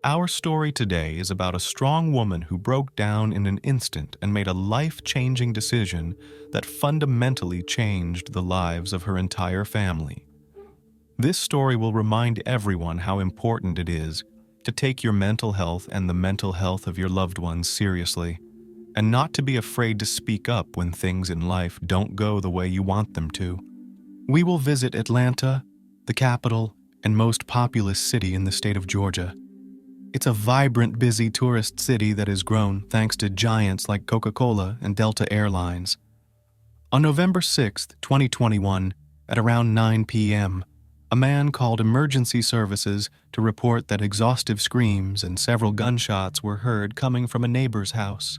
Our story today is about a strong woman who broke down in an instant and made a life-changing decision that fundamentally changed the lives of her entire family. This story will remind everyone how important it is to take your mental health and the mental health of your loved ones seriously, and not to be afraid to speak up when things in life don't go the way you want them to. We will visit Atlanta, the capital and most populous city in the state of Georgia. It's a vibrant, busy tourist city that has grown thanks to giants like Coca-Cola and Delta Airlines. On November 6, 2021, at around 9 p.m., a man called emergency services to report that exhaustive screams and several gunshots were heard coming from a neighbor's house.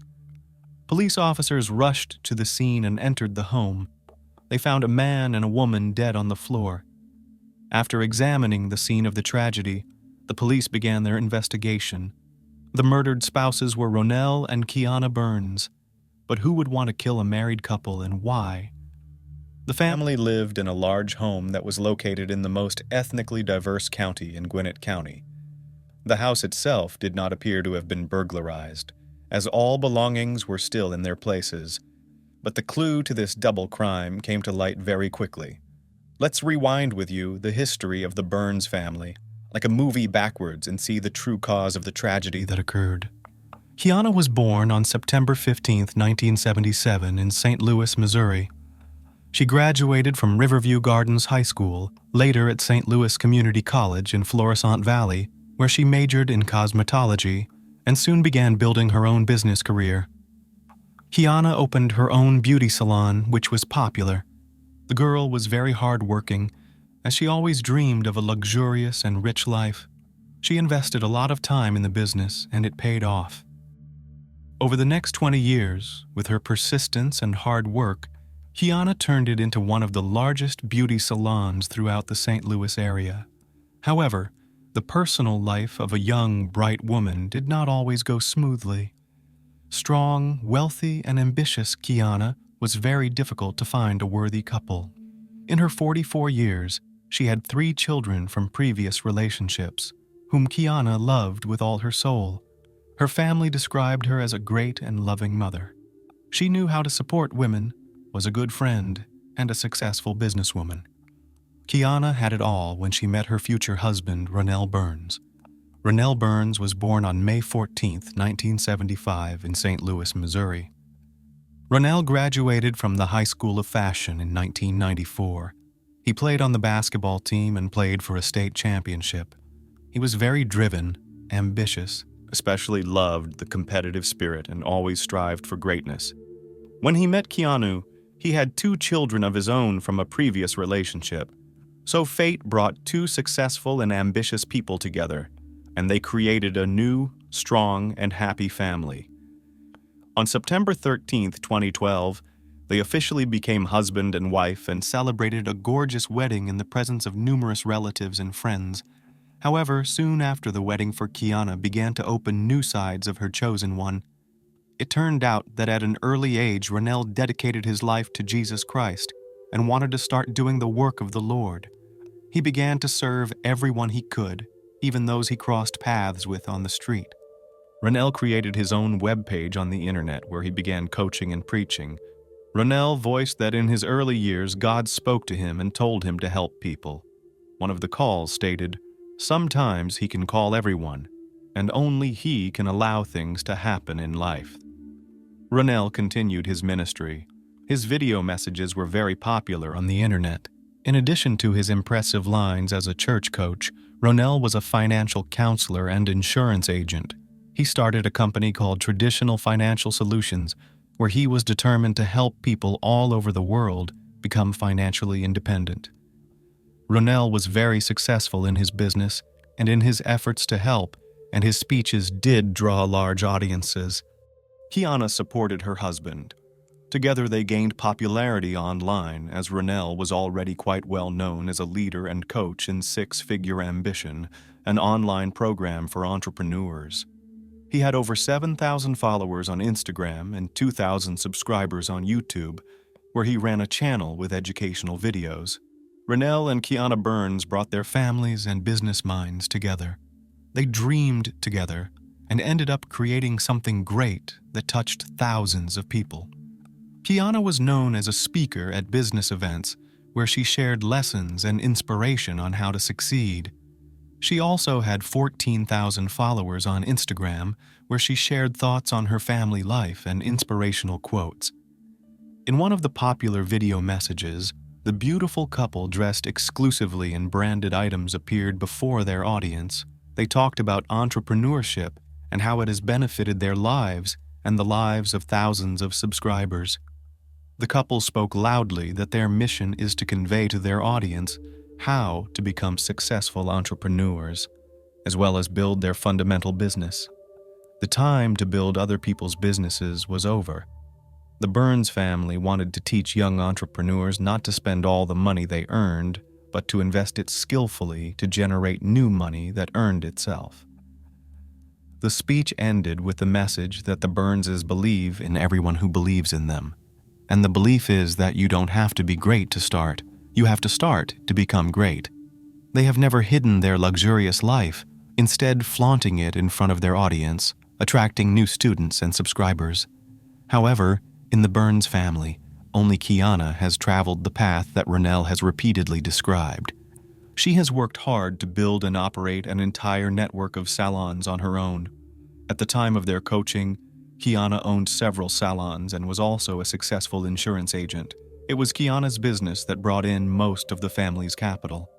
Police officers rushed to the scene and entered the home. They found a man and a woman dead on the floor. After examining the scene of the tragedy, the police began their investigation. The murdered spouses were Ronell and Kiana Burns. But who would want to kill a married couple and why? The family lived in a large home that was located in the most ethnically diverse county in Gwinnett County. The house itself did not appear to have been burglarized, as all belongings were still in their places. But the clue to this double crime came to light very quickly. Let's rewind with you the history of the Burns family, like a movie backwards, and see the true cause of the tragedy that occurred. Kiana was born on September 15, 1977 in St. Louis, Missouri. She graduated from Riverview Gardens High School, later at St. Louis Community College in Florissant Valley, where she majored in cosmetology and soon began building her own business career. Kiana opened her own beauty salon, which was popular. The girl was very hardworking, as she always dreamed of a luxurious and rich life. She invested a lot of time in the business, and it paid off. Over the next 20 years, with her persistence and hard work, Kiana turned it into one of the largest beauty salons throughout the St. Louis area. However, the personal life of a young, bright woman did not always go smoothly. Strong, wealthy, and ambitious Kiana was very difficult to find a worthy couple. In her 44 years, she had 3 children from previous relationships, whom Kiana loved with all her soul. Her family described her as a great and loving mother. She knew how to support women, was a good friend, and a successful businesswoman. Kiana had it all when she met her future husband, Ronell Burns. Ronell Burns was born on May 14, 1975 in St. Louis, Missouri. Ronell graduated from the High School of Fashion in 1994. He played on the basketball team and played for a state championship. He was very driven, ambitious, especially loved the competitive spirit and always strived for greatness. When he met Kiana, he had 2 children of his own from a previous relationship. So fate brought 2 successful and ambitious people together, and they created a new, strong, and happy family. On September 13, 2012, they officially became husband and wife and celebrated a gorgeous wedding in the presence of numerous relatives and friends. However, soon after the wedding for Kiana began to open new sides of her chosen one. It turned out that at an early age, Ronell dedicated his life to Jesus Christ and wanted to start doing the work of the Lord. He began to serve everyone he could, even those he crossed paths with on the street. Ronell created his own webpage on the internet where he began coaching and preaching. Ronell voiced that in his early years, God spoke to him and told him to help people. One of the calls stated, "Sometimes he can call everyone, and only he can allow things to happen in life." Ronell continued his ministry. His video messages were very popular on the internet. In addition to his impressive lines as a church coach, Ronell was a financial counselor and insurance agent. He started a company called Traditional Financial Solutions, where he was determined to help people all over the world become financially independent. Ronell was very successful in his business and in his efforts to help, and his speeches did draw large audiences. Kiana supported her husband. Together they gained popularity online, as Ronell was already quite well known as a leader and coach in Six Figure Ambition, an online program for entrepreneurs. He had over 7,000 followers on Instagram and 2,000 subscribers on YouTube, where he ran a channel with educational videos. Ronell and Kiana Burns brought their families and business minds together. They dreamed together and ended up creating something great that touched thousands of people. Kiana was known as a speaker at business events where she shared lessons and inspiration on how to succeed. She also had 14,000 followers on Instagram where she shared thoughts on her family life and inspirational quotes. In one of the popular video messages, the beautiful couple dressed exclusively in branded items appeared before their audience. They talked about entrepreneurship and how it has benefited their lives and the lives of thousands of subscribers. The couple spoke loudly that their mission is to convey to their audience how to become successful entrepreneurs, as well as build their fundamental business. The time to build other people's businesses was over. The Burns family wanted to teach young entrepreneurs not to spend all the money they earned, but to invest it skillfully to generate new money that earned itself. The speech ended with the message that the Burnses believe in everyone who believes in them. And the belief is that you don't have to be great to start. You have to start to become great. They have never hidden their luxurious life, instead flaunting it in front of their audience, attracting new students and subscribers. However, in the Burns family, only Kiana has traveled the path that Ronell has repeatedly described. She has worked hard to build and operate an entire network of salons on her own. At the time of their coaching, Kiana owned several salons and was also a successful insurance agent. It was Kiana's business that brought in most of the family's capital.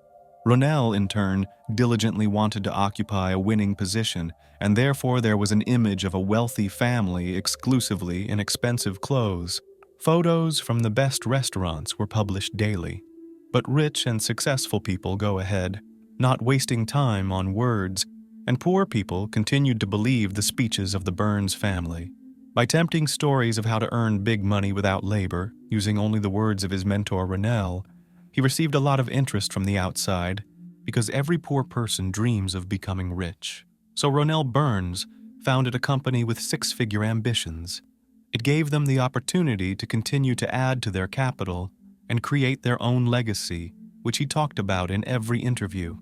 Ronell, in turn, diligently wanted to occupy a winning position, and therefore there was an image of a wealthy family exclusively in expensive clothes. Photos from the best restaurants were published daily. But rich and successful people go ahead, not wasting time on words, and poor people continued to believe the speeches of the Burns family. By tempting stories of how to earn big money without labor, using only the words of his mentor Ronell, he received a lot of interest from the outside, because every poor person dreams of becoming rich. So Ronell Burns founded a company with six-figure ambitions. It gave them the opportunity to continue to add to their capital and create their own legacy, which he talked about in every interview.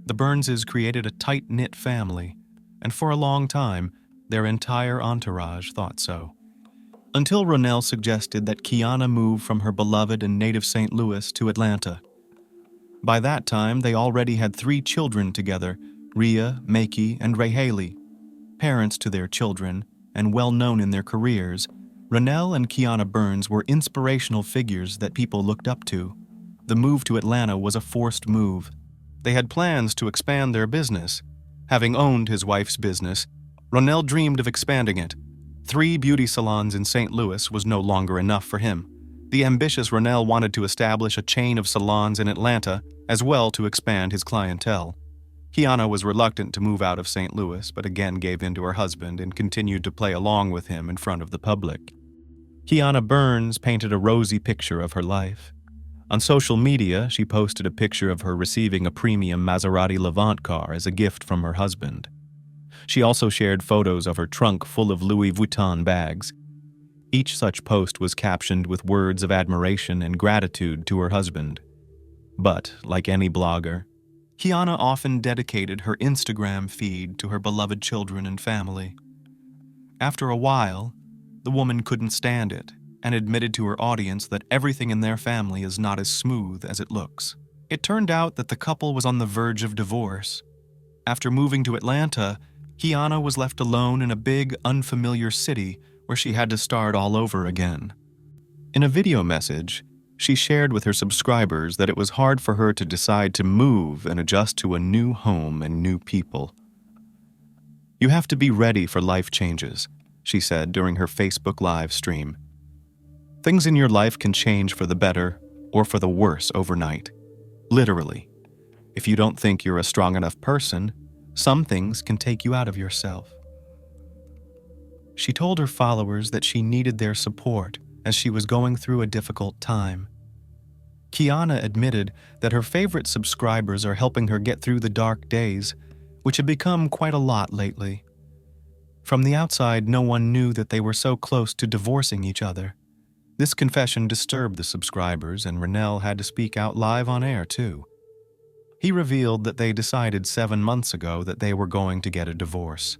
The Burnses created a tight-knit family, and for a long time, their entire entourage thought so. Until Ronell suggested that Kiana move from her beloved and native St. Louis to Atlanta. By that time, they already had 3 children together, Rhea, Makey, and Ray Haley. Parents to their children, and well known in their careers, Ronell and Kiana Burns were inspirational figures that people looked up to. The move to Atlanta was a forced move. They had plans to expand their business. Having owned his wife's business, Ronell dreamed of expanding it. 3 beauty salons in St. Louis was no longer enough for him. The ambitious Ronell wanted to establish a chain of salons in Atlanta, as well to expand his clientele. Kiana was reluctant to move out of St. Louis, but again gave in to her husband and continued to play along with him in front of the public. Kiana Burns painted a rosy picture of her life. On social media, she posted a picture of her receiving a premium Maserati Levant car as a gift from her husband. She also shared photos of her trunk full of Louis Vuitton bags. Each such post was captioned with words of admiration and gratitude to her husband. But, like any blogger, Kiana often dedicated her Instagram feed to her beloved children and family. After a while, the woman couldn't stand it and admitted to her audience that everything in their family is not as smooth as it looks. It turned out that the couple was on the verge of divorce. After moving to Atlanta, Kiana was left alone in a big, unfamiliar city where she had to start all over again. In a video message, she shared with her subscribers that it was hard for her to decide to move and adjust to a new home and new people. "You have to be ready for life changes," she said during her Facebook live stream. "Things in your life can change for the better or for the worse overnight. Literally. If you don't think you're a strong enough person, some things can take you out of yourself." She told her followers that she needed their support as she was going through a difficult time. Kiana admitted that her favorite subscribers are helping her get through the dark days, which had become quite a lot lately. From the outside, no one knew that they were so close to divorcing each other. This confession disturbed the subscribers, and Ronell had to speak out live on air, too. He revealed that they decided 7 months ago that they were going to get a divorce.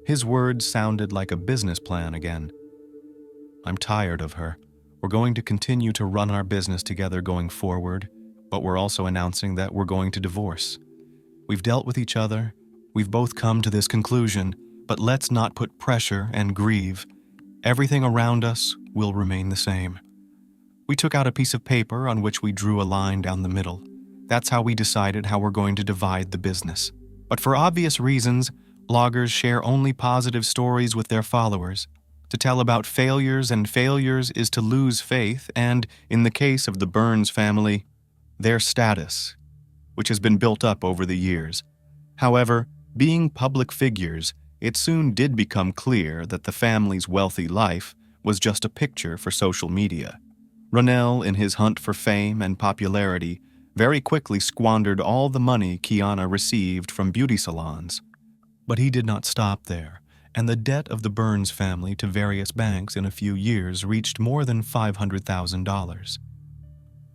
His words sounded like a business plan again. "I'm tired of her. We're going to continue to run our business together going forward, but we're also announcing that we're going to divorce. We've dealt with each other. We've both come to this conclusion, but let's not put pressure and grieve. Everything around us will remain the same." We took out a piece of paper on which we drew a line down the middle. That's how we decided how we're going to divide the business. But for obvious reasons, bloggers share only positive stories with their followers. To tell about failures and failures is to lose faith and, in the case of the Burns family, their status, which has been built up over the years. However, being public figures, it soon did become clear that the family's wealthy life was just a picture for social media. Ronell, in his hunt for fame and popularity, very quickly squandered all the money Kiana received from beauty salons. But he did not stop there, and the debt of the Burns family to various banks in a few years reached more than $500,000.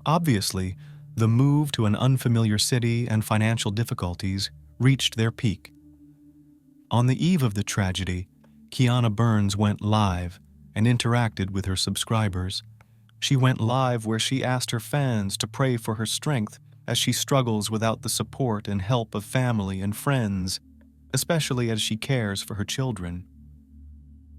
Obviously, the move to an unfamiliar city and financial difficulties reached their peak. On the eve of the tragedy, Kiana Burns went live and interacted with her subscribers. She went live where she asked her fans to pray for her strength as she struggles without the support and help of family and friends, especially as she cares for her children.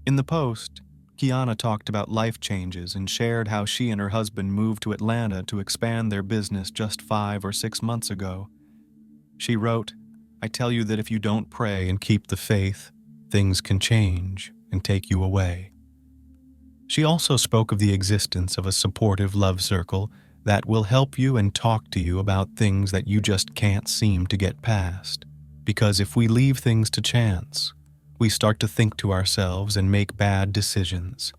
In the post, Kiana talked about life changes and shared how she and her husband moved to Atlanta to expand their business just 5 or 6 months ago. She wrote, "I tell you that if you don't pray and keep the faith, things can change and take you away." She also spoke of the existence of a supportive love circle that will help you and talk to you about things that you just can't seem to get past. Because if we leave things to chance, we start to think to ourselves and make bad decisions.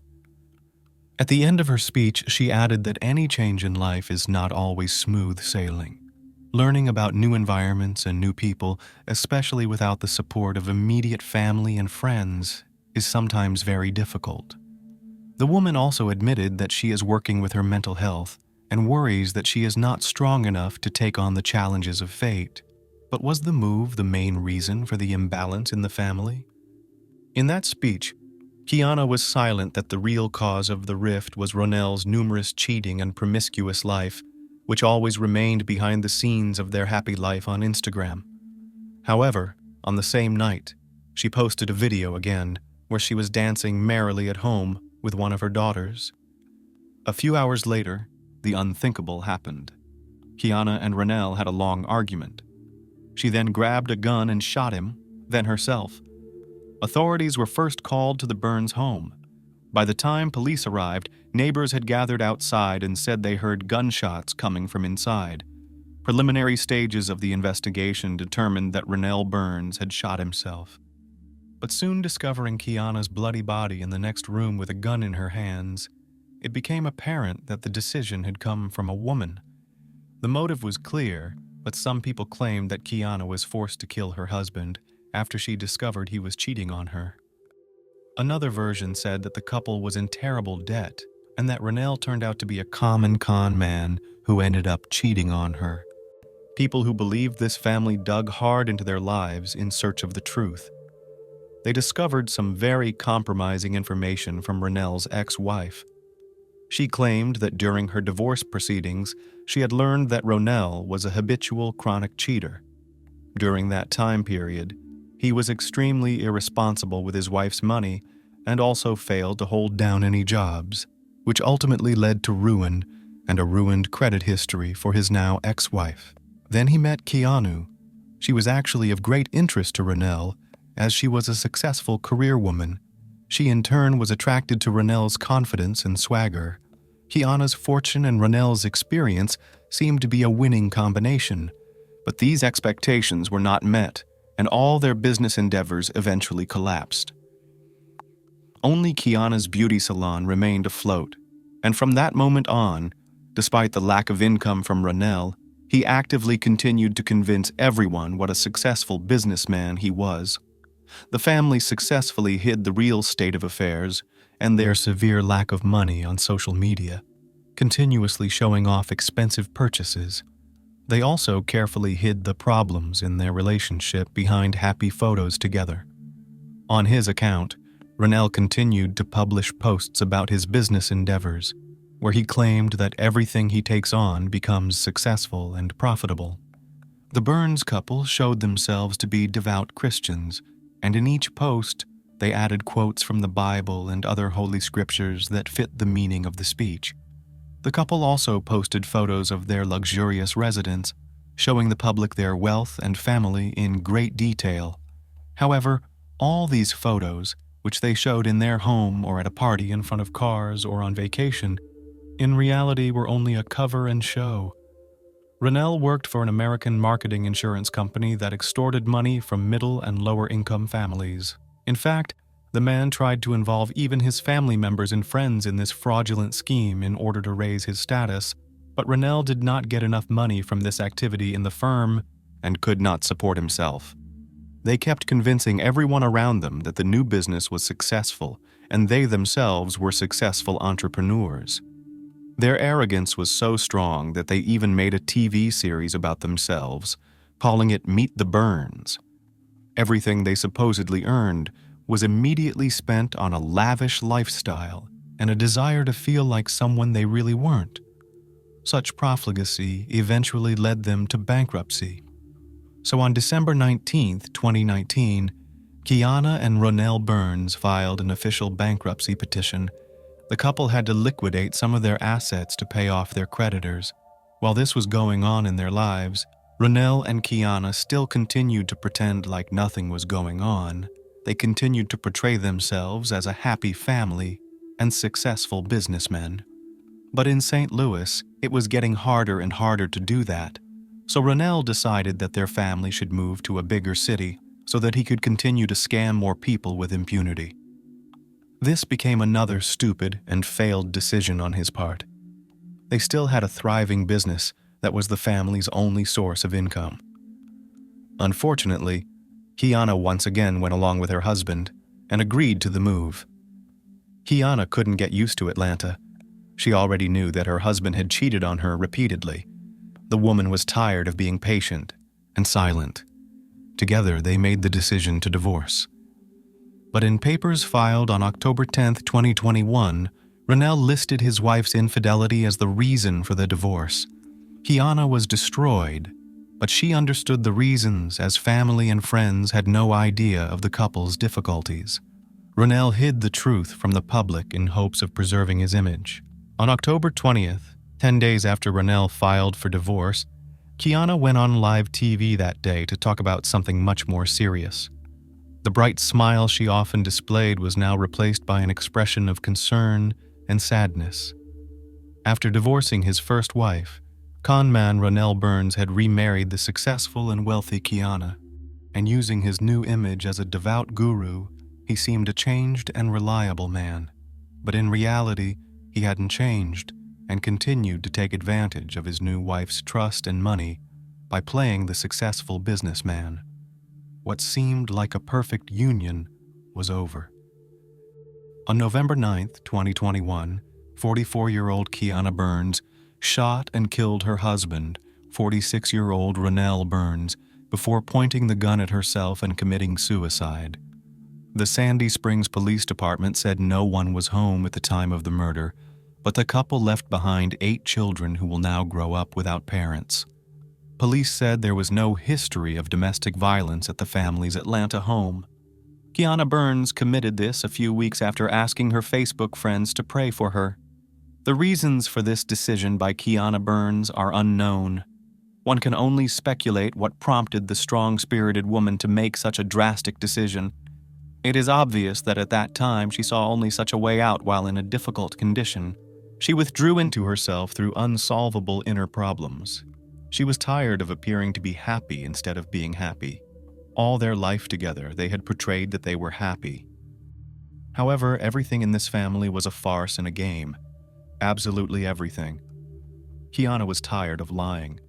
At the end of her speech, she added that any change in life is not always smooth sailing. Learning about new environments and new people, especially without the support of immediate family and friends, is sometimes very difficult. The woman also admitted that she is working with her mental health and worries that she is not strong enough to take on the challenges of fate. But was the move the main reason for the imbalance in the family? In that speech, Kiana was silent that the real cause of the rift was Ronell's numerous cheating and promiscuous life, which always remained behind the scenes of their happy life on Instagram. However, on the same night, she posted a video again where she was dancing merrily at home with one of her daughters. A few hours later, the unthinkable happened. Kiana and Ronell had a long argument. She then grabbed a gun and shot him, then herself. Authorities were first called to the Burns home. By the time police arrived, neighbors had gathered outside and said they heard gunshots coming from inside. Preliminary stages of the investigation determined that Ronell Burns had shot himself. But soon discovering Kiana's bloody body in the next room with a gun in her hands, it became apparent that the decision had come from a woman. The motive was clear, but some people claimed that Kiana was forced to kill her husband after she discovered he was cheating on her. Another version said that the couple was in terrible debt and that Ronell turned out to be a common con man who ended up cheating on her. People who believed this family dug hard into their lives in search of the truth. They discovered some very compromising information from Ronell's ex-wife. She claimed that during her divorce proceedings, she had learned that Ronell was a habitual chronic cheater. During that time period, he was extremely irresponsible with his wife's money and also failed to hold down any jobs, which ultimately led to ruin and a ruined credit history for his now ex-wife. Then he met Kiana. She was actually of great interest to Ronell, as she was a successful career woman. She in turn was attracted to Ronell's confidence and swagger. Kiana's fortune and Ronell's experience seemed to be a winning combination, but these expectations were not met, and all their business endeavors eventually collapsed. Only Kiana's beauty salon remained afloat, and from that moment on, despite the lack of income from Ronell, he actively continued to convince everyone what a successful businessman he was. The family successfully hid the real state of affairs and their severe lack of money on social media, continuously showing off expensive purchases. They also carefully hid the problems in their relationship behind happy photos together. On his account, Ronell continued to publish posts about his business endeavors, where he claimed that everything he takes on becomes successful and profitable. The Burns couple showed themselves to be devout Christians, and in each post, they added quotes from the Bible and other holy scriptures that fit the meaning of the speech. The couple also posted photos of their luxurious residence, showing the public their wealth and family in great detail. However, all these photos, which they showed in their home or at a party in front of cars or on vacation, in reality were only a cover and show. Ronell worked for an American marketing insurance company that extorted money from middle and lower income families. In fact, the man tried to involve even his family members and friends in this fraudulent scheme in order to raise his status, but Ronell did not get enough money from this activity in the firm and could not support himself. They kept convincing everyone around them that the new business was successful and they themselves were successful entrepreneurs. Their arrogance was so strong that they even made a TV series about themselves, calling it Meet the Burns. Everything they supposedly earned was immediately spent on a lavish lifestyle and a desire to feel like someone they really weren't. Such profligacy eventually led them to bankruptcy. So on December 19, 2019, Kiana and Ronell Burns filed an official bankruptcy petition. The couple had to liquidate some of their assets to pay off their creditors. While this was going on in their lives, Ronell and Kiana still continued to pretend like nothing was going on. They continued to portray themselves as a happy family and successful businessmen. But in St. Louis, it was getting harder and harder to do that. So Ronell decided that their family should move to a bigger city so that he could continue to scam more people with impunity. This became another stupid and failed decision on his part. They still had a thriving business that was the family's only source of income. Unfortunately, Kiana once again went along with her husband and agreed to the move. Kiana couldn't get used to Atlanta. She already knew that her husband had cheated on her repeatedly. The woman was tired of being patient and silent. Together, they made the decision to divorce. But in papers filed on October 10, 2021, Ronell listed his wife's infidelity as the reason for the divorce. Kiana was destroyed, but she understood the reasons as family and friends had no idea of the couple's difficulties. Ronell hid the truth from the public in hopes of preserving his image. On October 20th, 10 days after Ronell filed for divorce, Kiana went on live TV that day to talk about something much more serious. The bright smile she often displayed was now replaced by an expression of concern and sadness. After divorcing his first wife, con man Ronell Burns had remarried the successful and wealthy Kiana, and using his new image as a devout guru, he seemed a changed and reliable man. But in reality, he hadn't changed and continued to take advantage of his new wife's trust and money by playing the successful businessman. What seemed like a perfect union was over. On November 9, 2021, 44-year-old Kiana Burns shot and killed her husband, 46-year-old Ronell Burns, before pointing the gun at herself and committing suicide. The Sandy Springs Police Department said no one was home at the time of the murder, but the couple left behind 8 children who will now grow up without parents. Police said there was no history of domestic violence at the family's Atlanta home. Kiana Burns committed this a few weeks after asking her Facebook friends to pray for her. The reasons for this decision by Kiana Burns are unknown. One can only speculate what prompted the strong-spirited woman to make such a drastic decision. It is obvious that at that time she saw only such a way out while in a difficult condition. She withdrew into herself through unsolvable inner problems. She was tired of appearing to be happy instead of being happy. All their life together, they had portrayed that they were happy. However, everything in this family was a farce and a game. Absolutely everything. Kiana was tired of lying.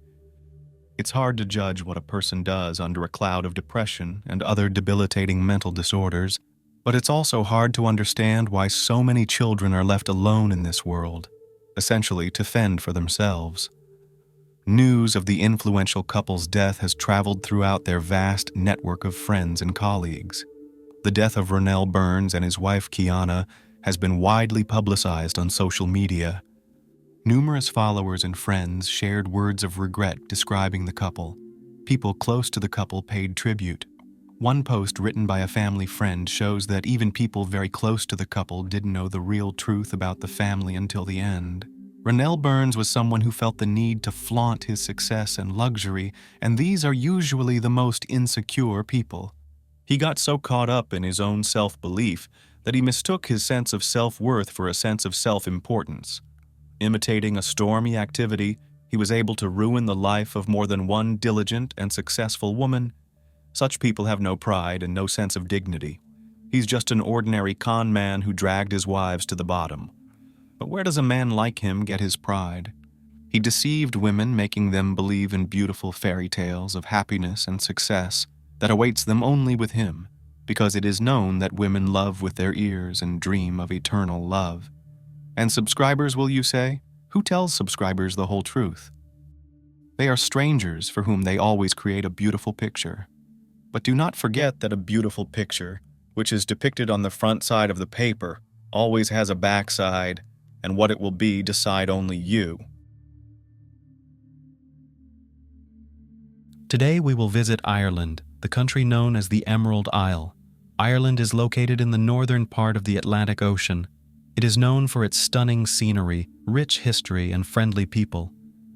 It's hard to judge what a person does under a cloud of depression and other debilitating mental disorders, but it's also hard to understand why so many children are left alone in this world, essentially to fend for themselves. News news of the influential couple's death has traveled throughout their vast network of friends and colleagues. The death of Ronell Burns and his wife Kiana has been widely publicized on social media. Numerous followers and friends shared words of regret describing the couple. People close to the couple paid tribute. One post written by a family friend shows that even people very close to the couple didn't know the real truth about the family until the end. Ronell Burns was someone who felt the need to flaunt his success and luxury, and these are usually the most insecure people. He got so caught up in his own self-belief that he mistook his sense of self-worth for a sense of self-importance. Imitating a stormy activity, he was able to ruin the life of more than one diligent and successful woman. Such people have no pride and no sense of dignity. He's just an ordinary con man who dragged his wives to the bottom. But where does a man like him get his pride? He deceived women, making them believe in beautiful fairy tales of happiness and success that awaits them only with him, because it is known that women love with their ears and dream of eternal love. And subscribers, will you say? Who tells subscribers the whole truth? They are strangers for whom they always create a beautiful picture. But do not forget that a beautiful picture, which is depicted on the front side of the paper, always has a backside, and what it will be decide only you. Today we will visit Ireland, the country known as the Emerald Isle. Ireland is located in the northern part of the Atlantic Ocean. It is known for its stunning scenery, rich history, and friendly people.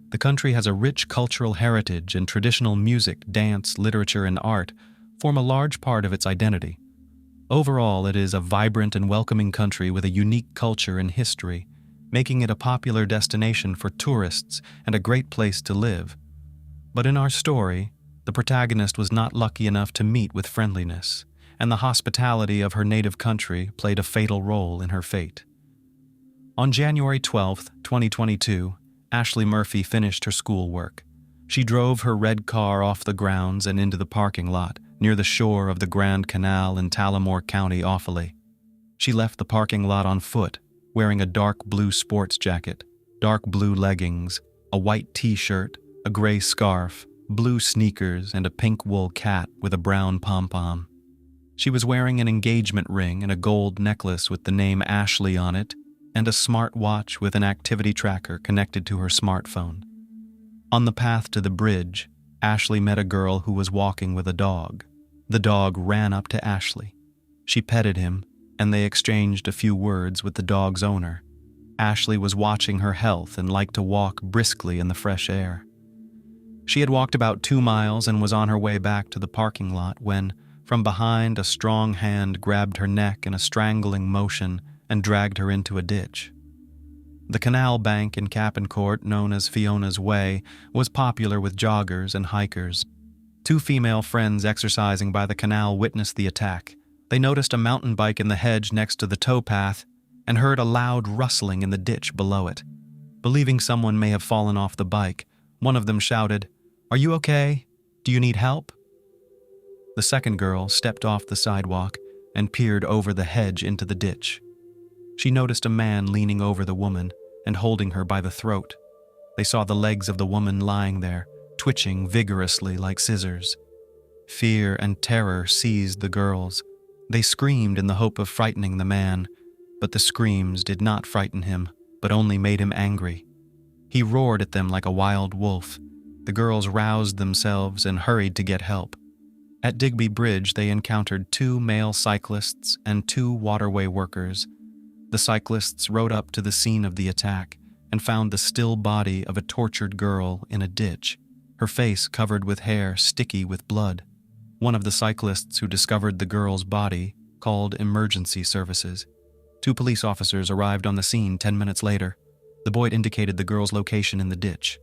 The country has a rich cultural heritage, and traditional music, dance, literature, and art form a large part of its identity. Overall, it is a vibrant and welcoming country with a unique culture and history, making it a popular destination for tourists and a great place to live. But in our story, the protagonist was not lucky enough to meet with friendliness, and the hospitality of her native country played a fatal role in her fate. On January 12, 2022, Ashling Murphy finished her schoolwork. She drove her red car off the grounds and into the parking lot near the shore of the Grand Canal in Tullamore County, Offaly. She left the parking lot on foot, wearing a dark blue sports jacket, dark blue leggings, a white t-shirt, a gray scarf, blue sneakers, and a pink wool cat with a brown pom-pom. She was wearing an engagement ring and a gold necklace with the name Ashley on it, and a smart watch with an activity tracker connected to her smartphone. On the path to the bridge, Ashley met a girl who was walking with a dog. The dog ran up to Ashley. She petted him, and they exchanged a few words with the dog's owner. Ashley was watching her health and liked to walk briskly in the fresh air. She had walked about 2 miles and was on her way back to the parking lot when, from behind, a strong hand grabbed her neck in a strangling motion and dragged her into a ditch. The canal bank in Cappencourt, known as Fiona's Way, was popular with joggers and hikers. 2 female friends exercising by the canal witnessed the attack. They noticed a mountain bike in the hedge next to the towpath and heard a loud rustling in the ditch below it. Believing someone may have fallen off the bike, one of them shouted, "Are you okay? Do you need help?" The second girl stepped off the sidewalk and peered over the hedge into the ditch. She noticed a man leaning over the woman and holding her by the throat. They saw the legs of the woman lying there, twitching vigorously like scissors. Fear and terror seized the girls. They screamed in the hope of frightening the man, but the screams did not frighten him, but only made him angry. He roared at them like a wild wolf. The girls roused themselves and hurried to get help. At Digby Bridge, they encountered 2 male cyclists and 2 waterway workers. The cyclists rode up to the scene of the attack and found the still body of a tortured girl in a ditch, her face covered with hair sticky with blood. One of the cyclists who discovered the girl's body called emergency services. 2 police officers arrived on the scene 10 minutes later. The boy indicated the girl's location in the ditch.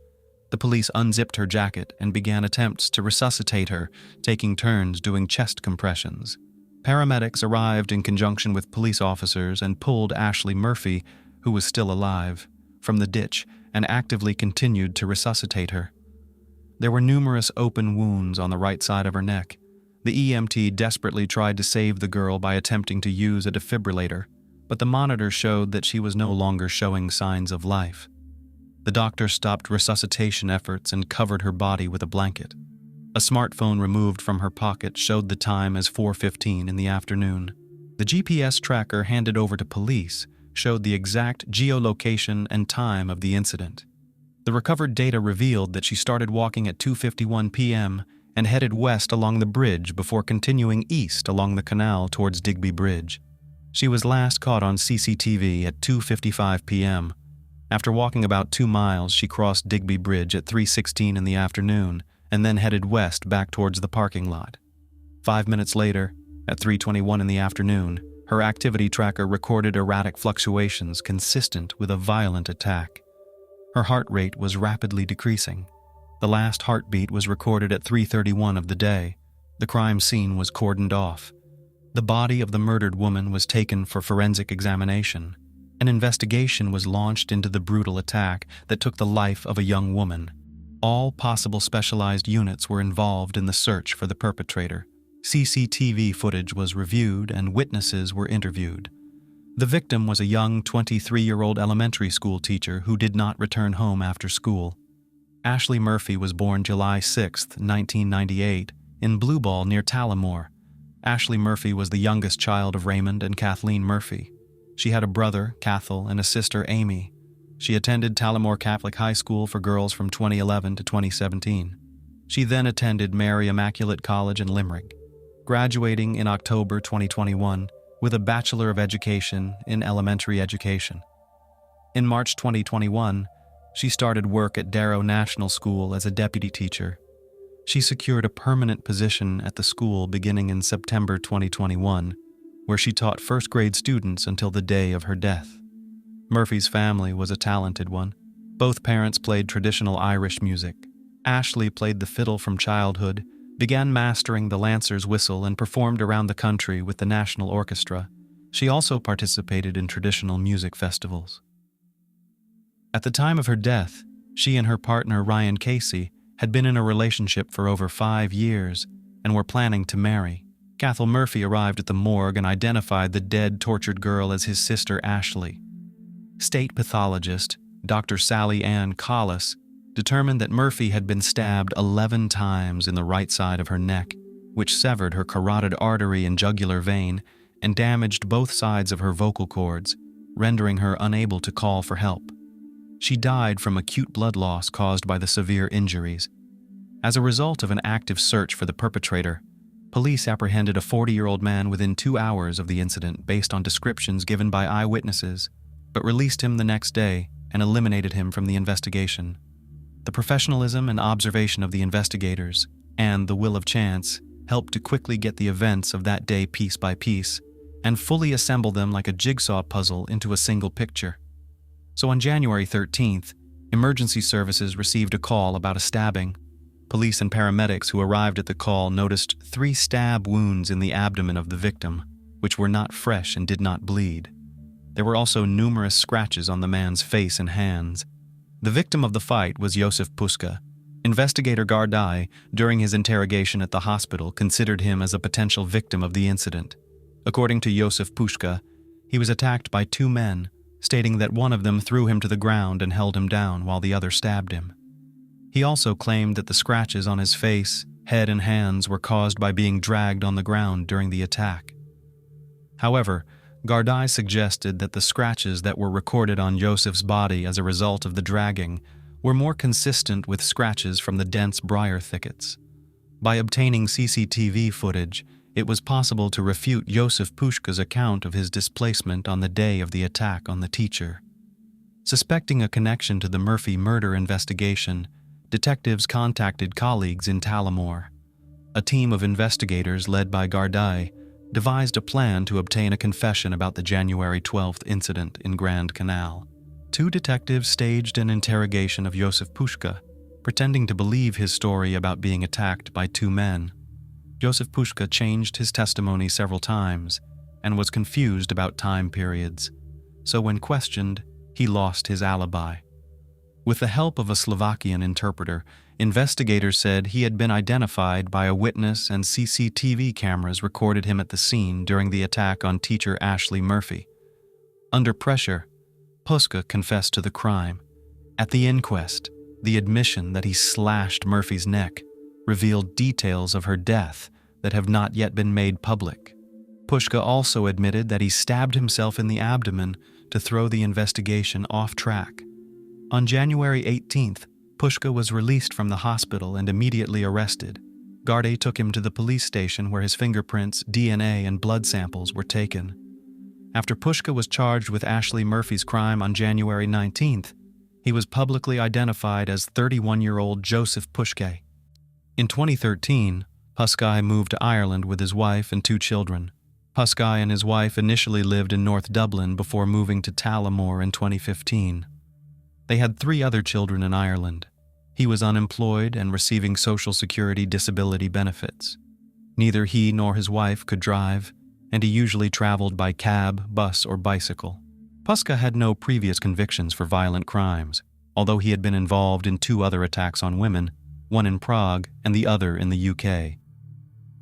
The police unzipped her jacket and began attempts to resuscitate her, taking turns doing chest compressions. Paramedics arrived in conjunction with police officers and pulled Ashling Murphy, who was still alive, from the ditch and actively continued to resuscitate her. There were numerous open wounds on the right side of her neck. The EMT desperately tried to save the girl by attempting to use a defibrillator, but the monitor showed that she was no longer showing signs of life. The doctor stopped resuscitation efforts and covered her body with a blanket. A smartphone removed from her pocket showed the time as 4:15 in the afternoon. The GPS tracker handed over to police showed the exact geolocation and time of the incident. The recovered data revealed that she started walking at 2:51 p.m. and headed west along the bridge before continuing east along the canal towards Digby Bridge. She was last caught on CCTV at 2:55 p.m. After walking about 2 miles, she crossed Digby Bridge at 3:16 in the afternoon and then headed west back towards the parking lot. 5 minutes later, at 3:21 in the afternoon, her activity tracker recorded erratic fluctuations consistent with a violent attack. Her heart rate was rapidly decreasing. The last heartbeat was recorded at 3:31 of the day. The crime scene was cordoned off. The body of the murdered woman was taken for forensic examination. An investigation was launched into the brutal attack that took the life of a young woman. All possible specialized units were involved in the search for the perpetrator. CCTV footage was reviewed and witnesses were interviewed. The victim was a young 23-year-old elementary school teacher who did not return home after school. Ashling Murphy was born July 6, 1998, in Blue Ball near Tullamore. Ashling Murphy was the youngest child of Raymond and Kathleen Murphy. She had a brother, Cathal, and a sister, Amy. She attended Tullamore Catholic High School for girls from 2011 to 2017. She then attended Mary Immaculate College in Limerick, graduating in October 2021 with a Bachelor of Education in Elementary Education. In March 2021, she started work at Darrow National School as a deputy teacher. She secured a permanent position at the school beginning in September 2021, where she taught first-grade students until the day of her death. Murphy's family was a talented one. Both parents played traditional Irish music. Ashling played the fiddle from childhood, began mastering the Lancer's whistle, and performed around the country with the National Orchestra. She also participated in traditional music festivals. At the time of her death, she and her partner Ryan Casey had been in a relationship for over 5 years and were planning to marry. Cathal Murphy arrived at the morgue and identified the dead, tortured girl as his sister Ashling. State pathologist Dr. Sally Ann Collis determined that Murphy had been stabbed 11 times in the right side of her neck, which severed her carotid artery and jugular vein and damaged both sides of her vocal cords, rendering her unable to call for help. She died from acute blood loss caused by the severe injuries. As a result of an active search for the perpetrator, police apprehended a 40-year-old man within 2 hours of the incident based on descriptions given by eyewitnesses, but released him the next day and eliminated him from the investigation. The professionalism and observation of the investigators and the will of chance helped to quickly get the events of that day piece by piece and fully assemble them like a jigsaw puzzle into a single picture. So on January 13th, emergency services received a call about a stabbing. Police and paramedics who arrived at the call noticed 3 stab wounds in the abdomen of the victim, which were not fresh and did not bleed. There were also numerous scratches on the man's face and hands. The victim of the fight was Josef Puska. Investigator Gardai, during his interrogation at the hospital, considered him as a potential victim of the incident. According to Josef Puska, he was attacked by 2 men, stating that one of them threw him to the ground and held him down while the other stabbed him. He also claimed that the scratches on his face, head, and hands were caused by being dragged on the ground during the attack. However, Gardai suggested that the scratches that were recorded on Josef's body as a result of the dragging were more consistent with scratches from the dense briar thickets. By obtaining CCTV footage, it was possible to refute Josef Puska's account of his displacement on the day of the attack on the teacher. Suspecting a connection to the Murphy murder investigation, detectives contacted colleagues in Tullamore. A team of investigators led by Gardai devised a plan to obtain a confession about the January 12th incident in Grand Canal. 2 detectives staged an interrogation of Josef Puska, pretending to believe his story about being attacked by 2 men. Josef Puska changed his testimony several times and was confused about time periods, so when questioned, he lost his alibi. With the help of a Slovakian interpreter, investigators said he had been identified by a witness and CCTV cameras recorded him at the scene during the attack on teacher Ashling Murphy. Under pressure, Puska confessed to the crime. At the inquest, the admission that he slashed Murphy's neck revealed details of her death that have not yet been made public. Pushka also admitted that he stabbed himself in the abdomen to throw the investigation off track. On January 18th, Pushka was released from the hospital and immediately arrested. Garde took him to the police station where his fingerprints, DNA, and blood samples were taken. After Pushka was charged with Ashling Murphy's crime on January 19th, he was publicly identified as 31-year-old Joseph Puskay. In 2013, Puskay moved to Ireland with his wife and 2 children. Puskay and his wife initially lived in North Dublin before moving to Tullamore in 2015. They had 3 other children in Ireland. He was unemployed and receiving Social Security disability benefits. Neither he nor his wife could drive, and he usually traveled by cab, bus, or bicycle. Puskay had no previous convictions for violent crimes, although he had been involved in 2 other attacks on women, one in Prague and the other in the UK.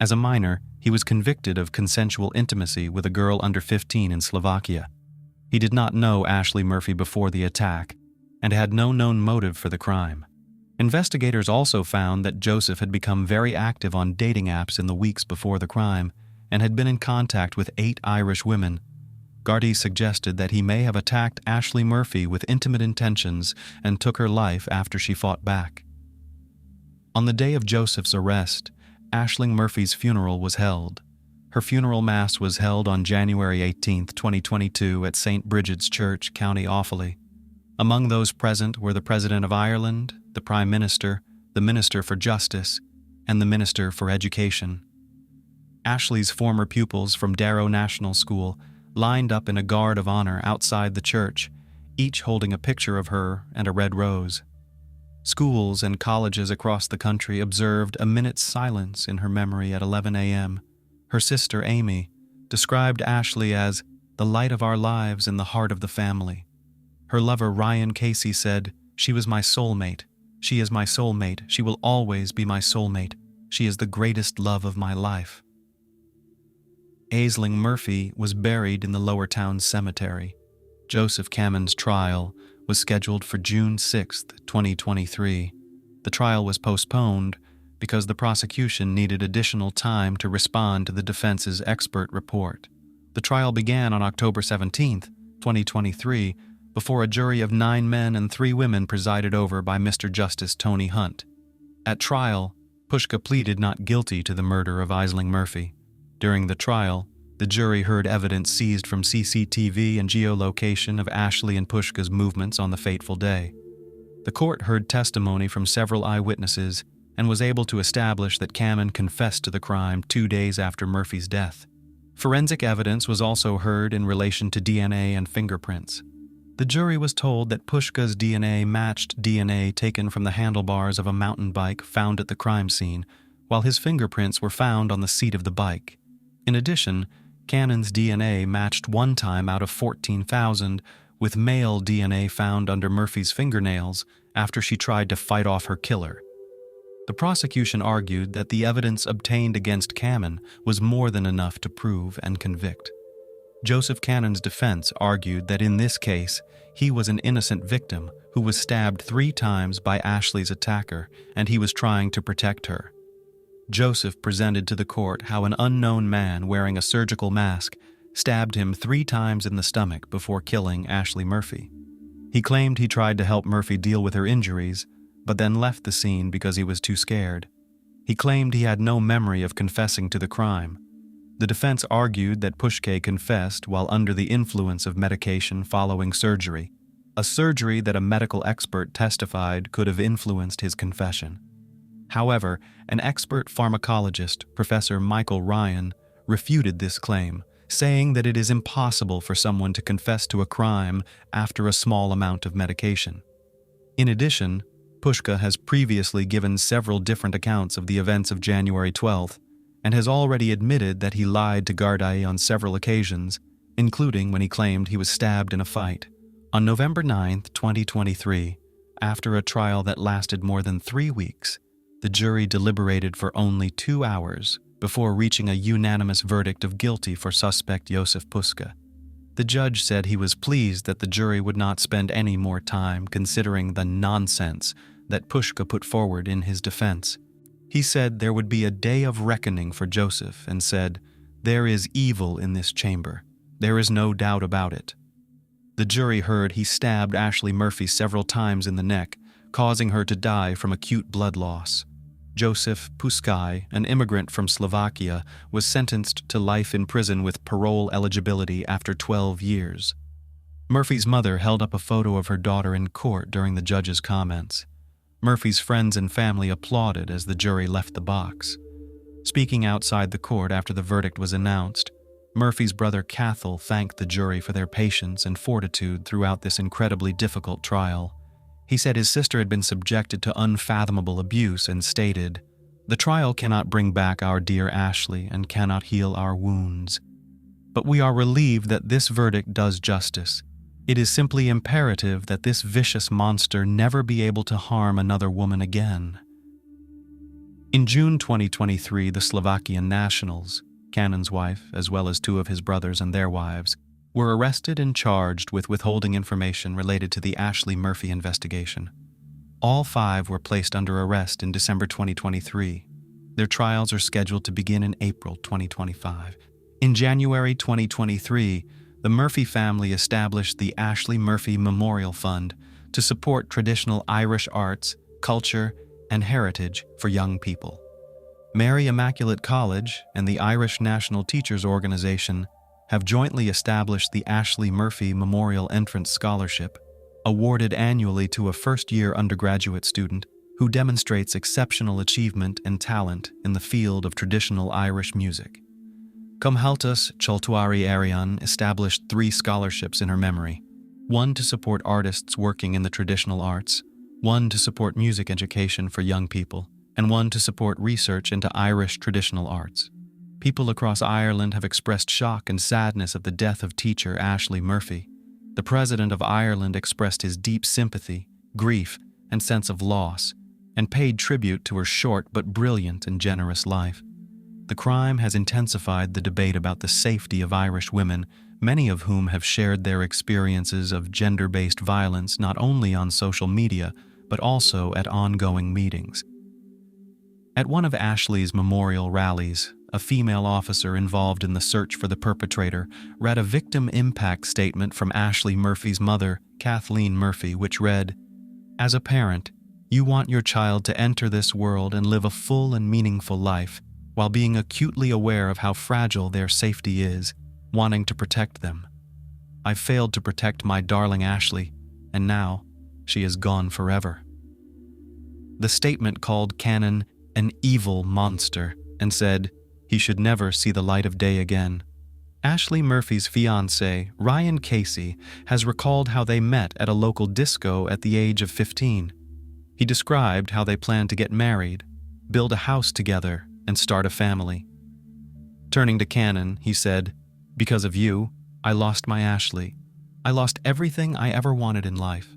As a minor, he was convicted of consensual intimacy with a girl under 15 in Slovakia. He did not know Ashling Murphy before the attack and had no known motive for the crime. Investigators also found that Joseph had become very active on dating apps in the weeks before the crime and had been in contact with 8 Irish women. Garde suggested that he may have attacked Ashling Murphy with intimate intentions and took her life after she fought back. On the day of Joseph's arrest, Ashling Murphy's funeral was held. Her funeral mass was held on January 18, 2022 at St. Bridget's Church, County Offaly. Among those present were the President of Ireland, the Prime Minister, the Minister for Justice, and the Minister for Education. Ashley's former pupils from Darrow National School lined up in a guard of honor outside the church, each holding a picture of her and a red rose. Schools and colleges across the country observed a minute's silence in her memory at 11 a.m. Her sister, Amy, described Ashley as the light of our lives in the heart of the family. Her lover, Ryan Casey, said, "She was my soulmate. She is my soulmate. She will always be my soulmate. She is the greatest love of my life." Ashling Murphy was buried in the Lower Town Cemetery. Joseph Camen's trial was scheduled for June 6, 2023. The trial was postponed because the prosecution needed additional time to respond to the defense's expert report. The trial began on October 17, 2023, before a jury of 9 men and 3 women presided over by Mr. Justice Tony Hunt. At trial, Pushka pleaded not guilty to the murder of Ashling Murphy. During the trial, the jury heard evidence seized from CCTV and geolocation of Ashley and Pushka's movements on the fateful day. The court heard testimony from several eyewitnesses and was able to establish that Camen confessed to the crime 2 days after Murphy's death. Forensic evidence was also heard in relation to DNA and fingerprints. The jury was told that Pushka's DNA matched DNA taken from the handlebars of a mountain bike found at the crime scene, while his fingerprints were found on the seat of the bike. In addition, Camen's DNA matched 1 time out of 14,000 with male DNA found under Murphy's fingernails after she tried to fight off her killer. The prosecution argued that the evidence obtained against Camen was more than enough to prove and convict. Joseph Cannon's defense argued that in this case, he was an innocent victim who was stabbed 3 times by Ashley's attacker, and he was trying to protect her. Joseph presented to the court how an unknown man wearing a surgical mask stabbed him 3 times in the stomach before killing Ashling Murphy. He claimed he tried to help Murphy deal with her injuries, but then left the scene because he was too scared. He claimed he had no memory of confessing to the crime. The defense argued that Puskay confessed while under the influence of medication following surgery, a surgery that a medical expert testified could have influenced his confession. However, an expert pharmacologist, Professor Michael Ryan, refuted this claim, saying that it is impossible for someone to confess to a crime after a small amount of medication. In addition, Pushka has previously given several different accounts of the events of January 12th and has already admitted that he lied to Gardaí on several occasions, including when he claimed he was stabbed in a fight. On November 9, 2023, after a trial that lasted more than 3 weeks, the jury deliberated for only 2 hours before reaching a unanimous verdict of guilty for suspect Joseph Puska. The judge said he was pleased that the jury would not spend any more time considering the nonsense that Pushka put forward in his defense. He said there would be a day of reckoning for Joseph and said, "There is evil in this chamber. There is no doubt about it." The jury heard he stabbed Ashling Murphy several times in the neck, causing her to die from acute blood loss. Joseph Puskaj, an immigrant from Slovakia, was sentenced to life in prison with parole eligibility after 12 years. Murphy's mother held up a photo of her daughter in court during the judge's comments. Murphy's friends and family applauded as the jury left the box. Speaking outside the court after the verdict was announced, Murphy's brother Cathal thanked the jury for their patience and fortitude throughout this incredibly difficult trial. He said his sister had been subjected to unfathomable abuse and stated, "The trial cannot bring back our dear Ashling and cannot heal our wounds. But we are relieved that this verdict does justice. It is simply imperative that this vicious monster never be able to harm another woman again." In June 2023, the Slovakian nationals, Cannon's wife, as well as two of his brothers and their wives, were arrested and charged with withholding information related to the Ashling Murphy investigation. All five were placed under arrest in December 2023. Their trials are scheduled to begin in April 2025. In January 2023, the Murphy family established the Ashling Murphy Memorial Fund to support traditional Irish arts, culture, and heritage for young people. Mary Immaculate College and the Irish National Teachers Organization have jointly established the Ashling Murphy Memorial Entrance Scholarship, awarded annually to a first-year undergraduate student who demonstrates exceptional achievement and talent in the field of traditional Irish music. Comhaltas Choltuari Arian established 3 scholarships in her memory, one to support artists working in the traditional arts, one to support music education for young people, and one to support research into Irish traditional arts. People across Ireland have expressed shock and sadness at the death of teacher Ashling Murphy. The President of Ireland expressed his deep sympathy, grief, and sense of loss, and paid tribute to her short but brilliant and generous life. The crime has intensified the debate about the safety of Irish women, many of whom have shared their experiences of gender-based violence not only on social media, but also at ongoing meetings. At one of Ashley's memorial rallies, a female officer involved in the search for the perpetrator read a victim impact statement from Ashling Murphy's mother, Kathleen Murphy, which read, "As a parent, you want your child to enter this world and live a full and meaningful life, while being acutely aware of how fragile their safety is, wanting to protect them. I failed to protect my darling Ashling, and now she is gone forever." The statement called Cannon an evil monster and said he should never see the light of day again. Ashling Murphy's fiancé, Ryan Casey, has recalled how they met at a local disco at the age of 15. He described how they planned to get married, build a house together, and start a family. Turning to Cannon, he said, "Because of you, I lost my Ashling. I lost everything I ever wanted in life.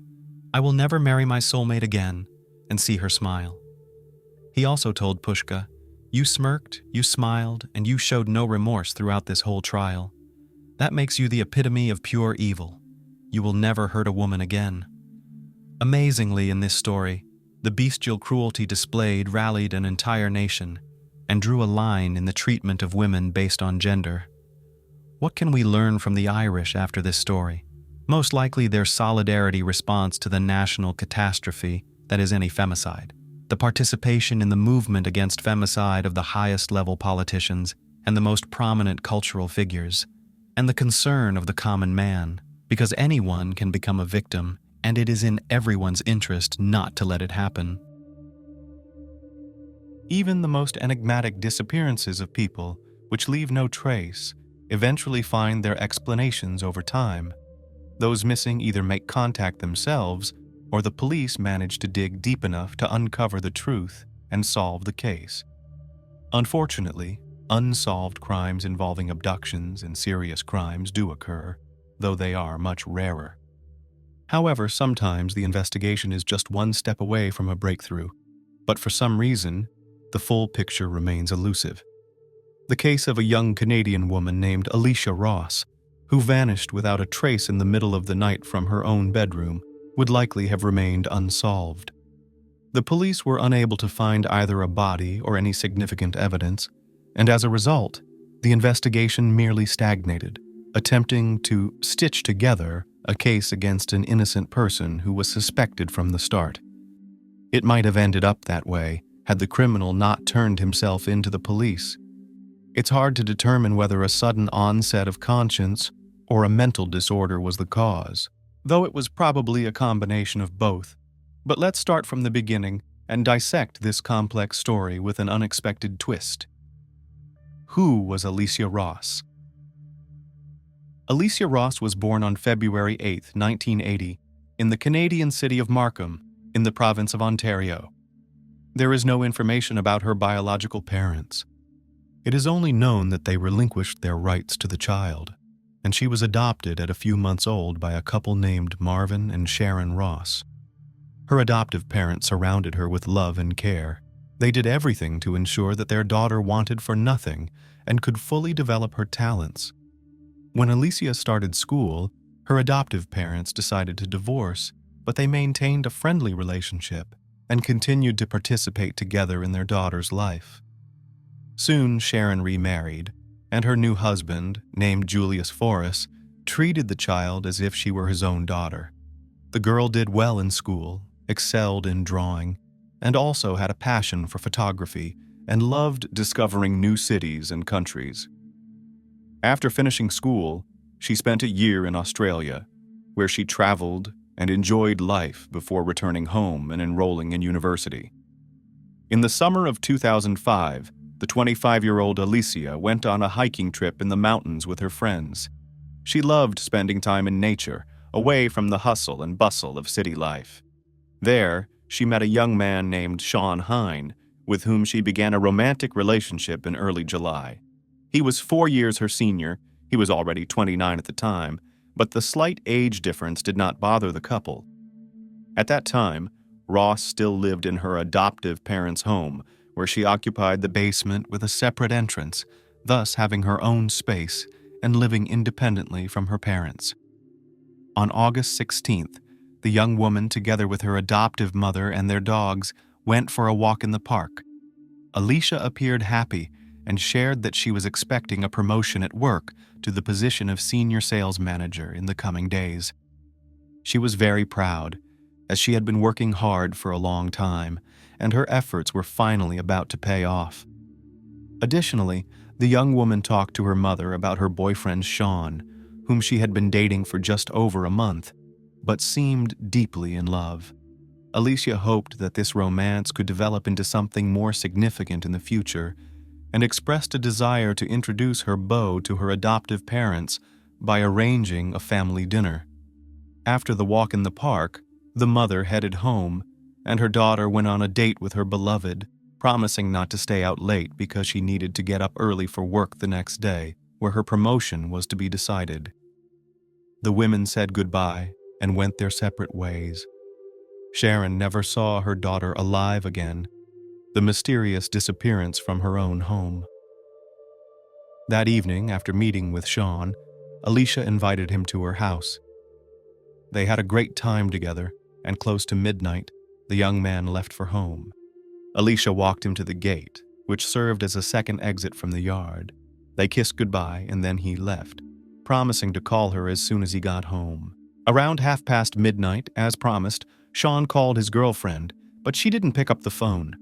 I will never marry my soulmate again and see her smile." He also told Pushka, "You smirked, you smiled, and you showed no remorse throughout this whole trial. That makes you the epitome of pure evil. You will never hurt a woman again." Amazingly, in this story, the bestial cruelty displayed rallied an entire nation and drew a line in the treatment of women based on gender. What can we learn from the Irish after this story? Most likely their solidarity response to the national catastrophe that is any femicide, the participation in the movement against femicide of the highest level politicians and the most prominent cultural figures, and the concern of the common man, because anyone can become a victim, and it is in everyone's interest not to let it happen. Even the most enigmatic disappearances of people, which leave no trace, eventually find their explanations over time. Those missing either make contact themselves, or the police manage to dig deep enough to uncover the truth and solve the case. Unfortunately, unsolved crimes involving abductions and serious crimes do occur, though they are much rarer. However, sometimes the investigation is just one step away from a breakthrough, but for some reason, the full picture remains elusive. The case of a young Canadian woman named Alicia Ross. who vanished without a trace in the middle of the night from her own bedroom, would likely have remained unsolved. The police were unable to find either a body or any significant evidence, and as a result, the investigation merely stagnated, attempting to stitch together a case against an innocent person who was suspected from the start. It might have ended up that way had the criminal not turned himself in to the police. It's hard to determine whether a sudden onset of conscience or a mental disorder was the cause, though it was probably a combination of both. But let's start from the beginning and dissect this complex story with an unexpected twist. Who was Alicia Ross? Alicia Ross was born on February 8, 1980, in the Canadian city of Markham, in the province of Ontario. There is no information about her biological parents. It is only known that they relinquished their rights to the child, and she was adopted at a few months old by a couple named Marvin and Sharon Ross. Her adoptive parents surrounded her with love and care. They did everything to ensure that their daughter wanted for nothing and could fully develop her talents. When Alicia started school, her adoptive parents decided to divorce, but they maintained a friendly relationship and continued to participate together in their daughter's life. Soon, Sharon remarried, and her new husband, named Julius Forrest, treated the child as if she were his own daughter. The girl did well in school, excelled in drawing, and also had a passion for photography and loved discovering new cities and countries. After finishing school, she spent a year in Australia, where she traveled and enjoyed life before returning home and enrolling in university. In the summer of 2005, the 25-year-old Alicia went on a hiking trip in the mountains with her friends. She loved spending time in nature, away from the hustle and bustle of city life. There, she met a young man named Sean Hine, with whom she began a romantic relationship in early July. He was 4 years her senior. He was already 29 at the time, but the slight age difference did not bother the couple. At that time, Ross still lived in her adoptive parents' home, where she occupied the basement with a separate entrance, thus having her own space and living independently from her parents. On August 16th, the young woman, together with her adoptive mother and their dogs, went for a walk in the park. Alicia appeared happy and shared that she was expecting a promotion at work to the position of senior sales manager in the coming days. She was very proud, as she had been working hard for a long time, and her efforts were finally about to pay off. Additionally, the young woman talked to her mother about her boyfriend Sean, whom she had been dating for just over a month, but seemed deeply in love. Alicia hoped that this romance could develop into something more significant in the future, and expressed a desire to introduce her beau to her adoptive parents by arranging a family dinner. After the walk in the park, the mother headed home, and her daughter went on a date with her beloved, promising not to stay out late because she needed to get up early for work the next day, where her promotion was to be decided. The women said goodbye and went their separate ways. Sharon never saw her daughter alive again, the mysterious disappearance from her own home. That evening, after meeting with Sean, Alicia invited him to her house. They had a great time together, and close to midnight, the young man left for home. Alicia walked him to the gate, which served as a second exit from the yard. They kissed goodbye, and then he left, promising to call her as soon as he got home. Around midnight, as promised, Sean called his girlfriend, but she didn't pick up the phone.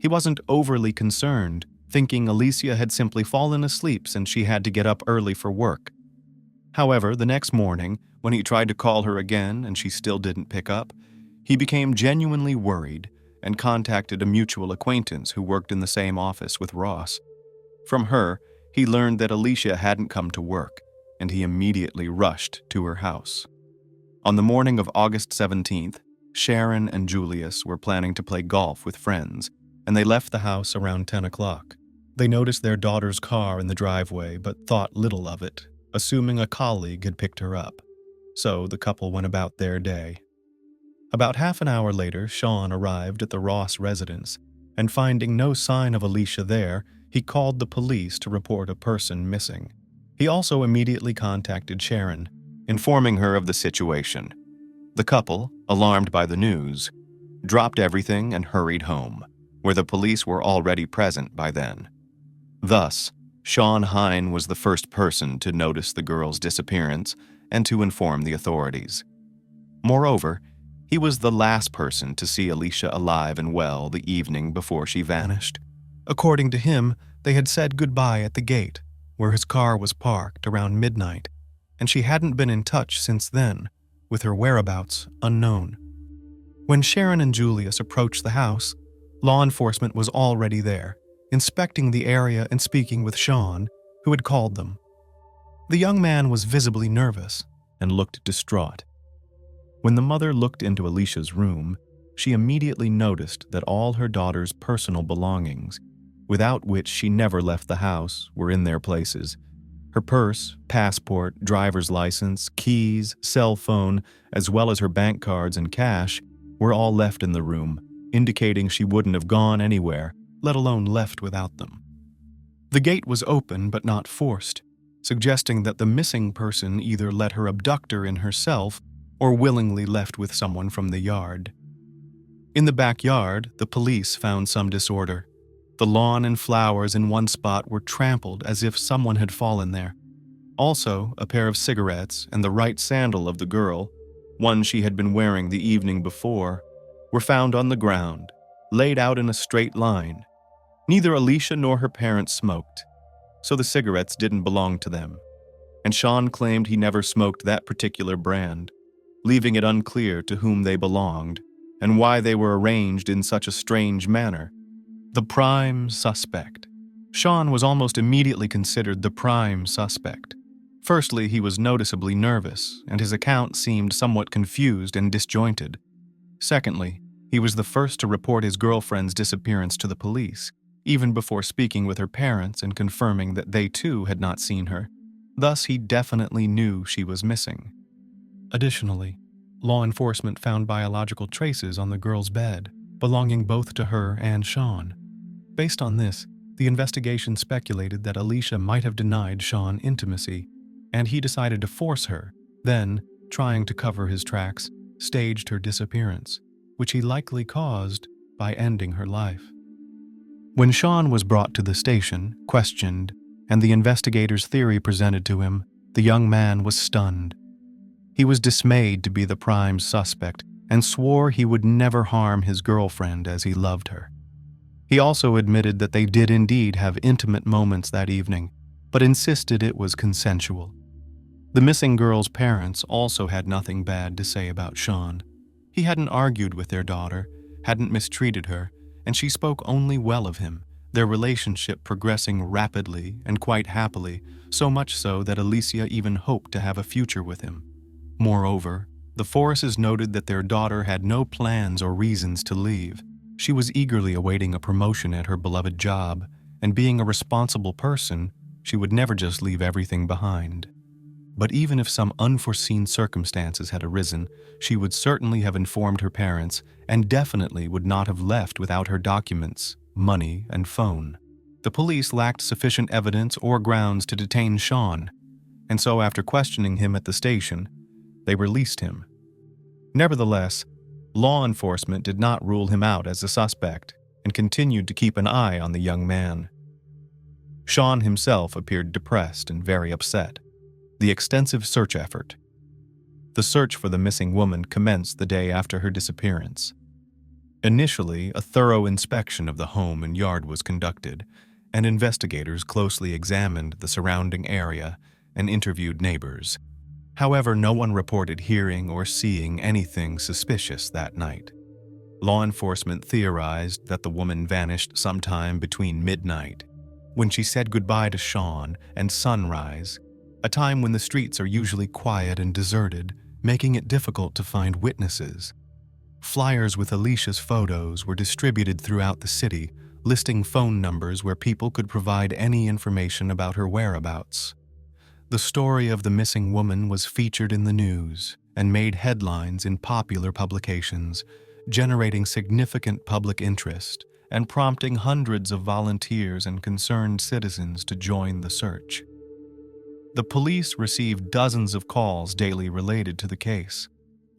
He wasn't overly concerned, thinking Alicia had simply fallen asleep since she had to get up early for work. However, the next morning, when he tried to call her again and she still didn't pick up, he became genuinely worried and contacted a mutual acquaintance who worked in the same office with Ross. From her, he learned that Alicia hadn't come to work, and he immediately rushed to her house. On the morning of August 17th, Sharon and Julius were planning to play golf with friends, and they left the house around 10 o'clock. They noticed their daughter's car in the driveway but thought little of it, assuming a colleague had picked her up. So the couple went about their day. About half an hour later, Sean arrived at the Ross residence, and finding no sign of Alicia there, he called the police to report a person missing. He also immediately contacted Sharon, informing her of the situation. The couple, alarmed by the news, dropped everything and hurried home, where the police were already present by then. Thus, Sean Hine was the first person to notice the girl's disappearance and to inform the authorities. Moreover, he was the last person to see Alicia alive and well the evening before she vanished. According to him, they had said goodbye at the gate, where his car was parked around midnight, and she hadn't been in touch since then, with her whereabouts unknown. When Sharon and Julius approached the house, law enforcement was already there, inspecting the area and speaking with Sean, who had called them. The young man was visibly nervous and looked distraught. When the mother looked into Alicia's room, she immediately noticed that all her daughter's personal belongings, without which she never left the house, were in their places. Her purse, passport, driver's license, keys, cell phone, as well as her bank cards and cash, were all left in the room, indicating she wouldn't have gone anywhere, let alone left without them. The gate was open but not forced, suggesting that the missing person either let her abductor in herself or willingly left with someone from the yard. In the backyard, the police found some disorder. The lawn and flowers in one spot were trampled as if someone had fallen there. Also, a pair of cigarettes and the right sandal of the girl, one she had been wearing the evening before, were found on the ground, laid out in a straight line. Neither Alicia nor her parents smoked, so the cigarettes didn't belong to them, and Sean claimed he never smoked that particular brand, leaving it unclear to whom they belonged and why they were arranged in such a strange manner. The prime suspect. Sean was almost immediately considered the prime suspect. Firstly, he was noticeably nervous, and his account seemed somewhat confused and disjointed. Secondly, he was the first to report his girlfriend's disappearance to the police, even before speaking with her parents and confirming that they too had not seen her. Thus, he definitely knew she was missing. Additionally, law enforcement found biological traces on the girl's bed, belonging both to her and Sean. Based on this, the investigation speculated that Alicia might have denied Sean intimacy, and he decided to force her, then, trying to cover his tracks, staged her disappearance, which he likely caused by ending her life. When Sean was brought to the station, questioned, and the investigator's theory presented to him, the young man was stunned. He was dismayed to be the prime suspect and swore he would never harm his girlfriend as he loved her. He also admitted that they did indeed have intimate moments that evening, but insisted it was consensual. The missing girl's parents also had nothing bad to say about Sean. He hadn't argued with their daughter, hadn't mistreated her, and she spoke only well of him, their relationship progressing rapidly and quite happily, so much so that Alicia even hoped to have a future with him. Moreover, the Forreses noted that their daughter had no plans or reasons to leave. She was eagerly awaiting a promotion at her beloved job, and being a responsible person, she would never just leave everything behind. But even if some unforeseen circumstances had arisen, she would certainly have informed her parents and definitely would not have left without her documents, money, and phone. The police lacked sufficient evidence or grounds to detain Sean, and so after questioning him at the station, they released him. Nevertheless, law enforcement did not rule him out as a suspect and continued to keep an eye on the young man. Sean himself appeared depressed and very upset. The extensive search effort. The search for the missing woman commenced the day after her disappearance. Initially, a thorough inspection of the home and yard was conducted, and investigators closely examined the surrounding area and interviewed neighbors. However, no one reported hearing or seeing anything suspicious that night. Law enforcement theorized that the woman vanished sometime between midnight, when she said goodbye to Sean, and sunrise, a time when the streets are usually quiet and deserted, making it difficult to find witnesses. Flyers with Alicia's photos were distributed throughout the city, listing phone numbers where people could provide any information about her whereabouts. The story of the missing woman was featured in the news and made headlines in popular publications, generating significant public interest and prompting hundreds of volunteers and concerned citizens to join the search. The police received dozens of calls daily related to the case.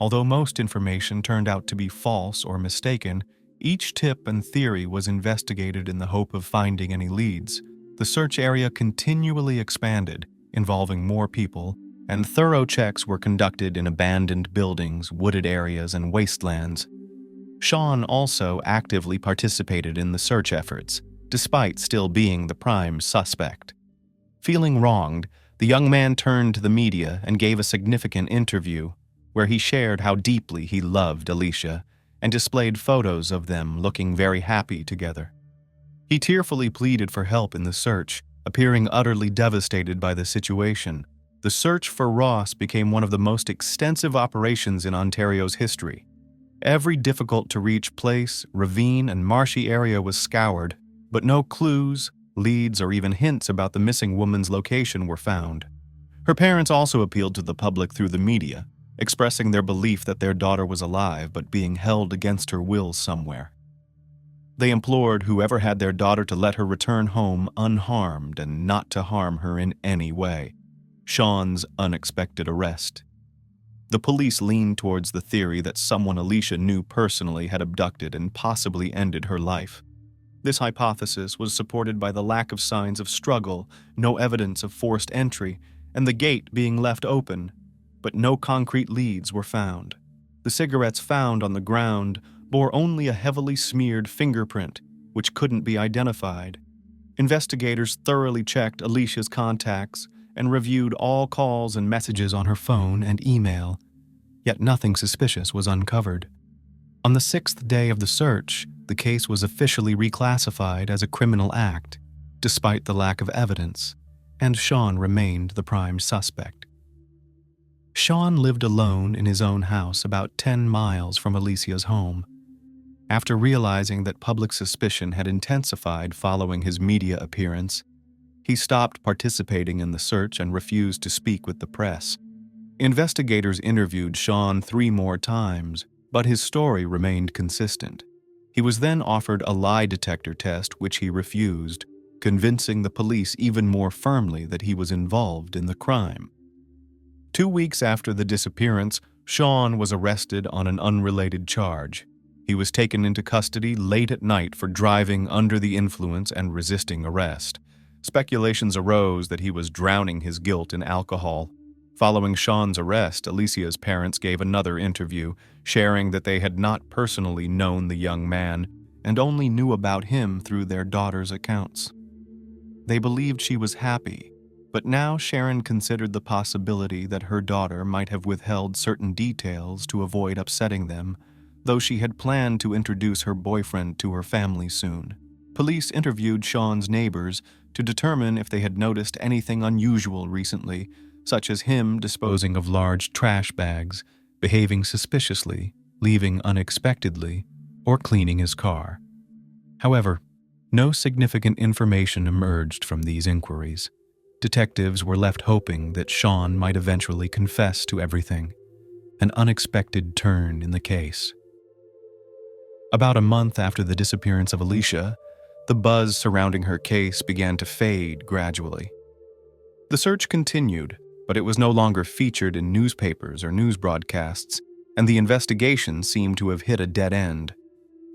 Although most information turned out to be false or mistaken, each tip and theory was investigated in the hope of finding any leads. The search area continually expanded, involving more people, and thorough checks were conducted in abandoned buildings, wooded areas, and wastelands. Sean also actively participated in the search efforts, despite still being the prime suspect. Feeling wronged, the young man turned to the media and gave a significant interview, where he shared how deeply he loved Alicia and displayed photos of them looking very happy together. He tearfully pleaded for help in the search, appearing utterly devastated by the situation. The search for Ross became one of the most extensive operations in Ontario's history. Every difficult-to-reach place, ravine, and marshy area was scoured, but no clues, leads, or even hints about the missing woman's location were found. Her parents also appealed to the public through the media, expressing their belief that their daughter was alive but being held against her will somewhere. They implored whoever had their daughter to let her return home unharmed and not to harm her in any way. Sean's unexpected arrest. The police leaned towards the theory that someone Alicia knew personally had abducted and possibly ended her life. This hypothesis was supported by the lack of signs of struggle, no evidence of forced entry, and the gate being left open, but no concrete leads were found. The cigarettes found on the ground bore only a heavily smeared fingerprint, which couldn't be identified. Investigators thoroughly checked Alicia's contacts and reviewed all calls and messages on her phone and email, yet nothing suspicious was uncovered. On the 6th day of the search, the case was officially reclassified as a criminal act, despite the lack of evidence, and Sean remained the prime suspect. Sean lived alone in his own house about 10 miles from Alicia's home. After realizing that public suspicion had intensified following his media appearance, he stopped participating in the search and refused to speak with the press. Investigators interviewed Sean 3 more times, but his story remained consistent. He was then offered a lie detector test, which he refused, convincing the police even more firmly that he was involved in the crime. 2 weeks after the disappearance, Sean was arrested on an unrelated charge. He was taken into custody late at night for driving under the influence and resisting arrest. Speculations arose that he was drowning his guilt in alcohol. Following Sean's arrest, Alicia's parents gave another interview, sharing that they had not personally known the young man and only knew about him through their daughter's accounts. They believed she was happy, but now Sharon considered the possibility that her daughter might have withheld certain details to avoid upsetting them, though she had planned to introduce her boyfriend to her family soon. Police interviewed Sean's neighbors to determine if they had noticed anything unusual recently, such as him disposing of large trash bags, behaving suspiciously, leaving unexpectedly, or cleaning his car. However, no significant information emerged from these inquiries. Detectives were left hoping that Sean might eventually confess to everything, an unexpected turn in the case. About a month after the disappearance of Alicia, the buzz surrounding her case began to fade gradually. The search continued, but it was no longer featured in newspapers or news broadcasts, and the investigation seemed to have hit a dead end.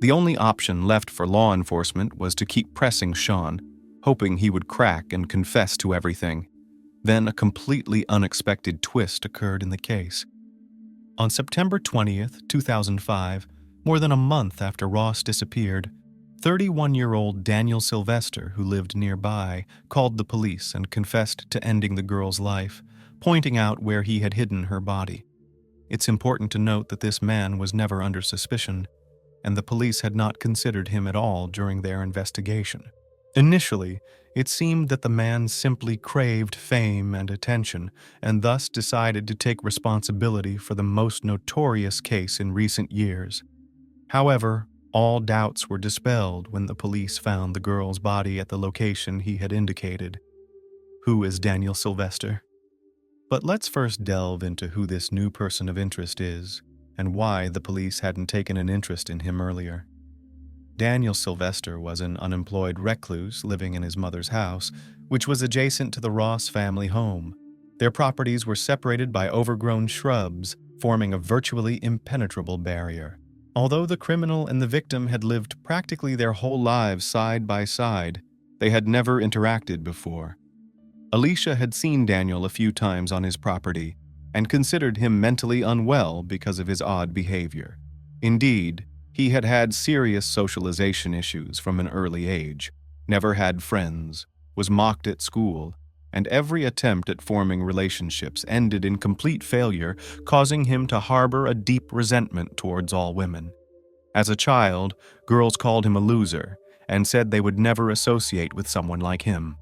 The only option left for law enforcement was to keep pressing Sean, hoping he would crack and confess to everything. Then a completely unexpected twist occurred in the case. On September 20th, 2005, more than a month after Ross disappeared, 31-year-old Daniel Sylvester, who lived nearby, called the police and confessed to ending the girl's life, pointing out where he had hidden her body. It's important to note that this man was never under suspicion, and the police had not considered him at all during their investigation. Initially, it seemed that the man simply craved fame and attention, and thus decided to take responsibility for the most notorious case in recent years. However, all doubts were dispelled when the police found the girl's body at the location he had indicated. Who is Daniel Sylvester? But let's first delve into who this new person of interest is, and why the police hadn't taken an interest in him earlier. Daniel Sylvester was an unemployed recluse living in his mother's house, which was adjacent to the Ross family home. Their properties were separated by overgrown shrubs, forming a virtually impenetrable barrier. Although the criminal and the victim had lived practically their whole lives side by side, they had never interacted before. Alicia had seen Daniel a few times on his property and considered him mentally unwell because of his odd behavior. Indeed, he had had serious socialization issues from an early age, never had friends, was mocked at school, and every attempt at forming relationships ended in complete failure, causing him to harbor a deep resentment towards all women. As a child, girls called him a loser and said they would never associate with someone like him.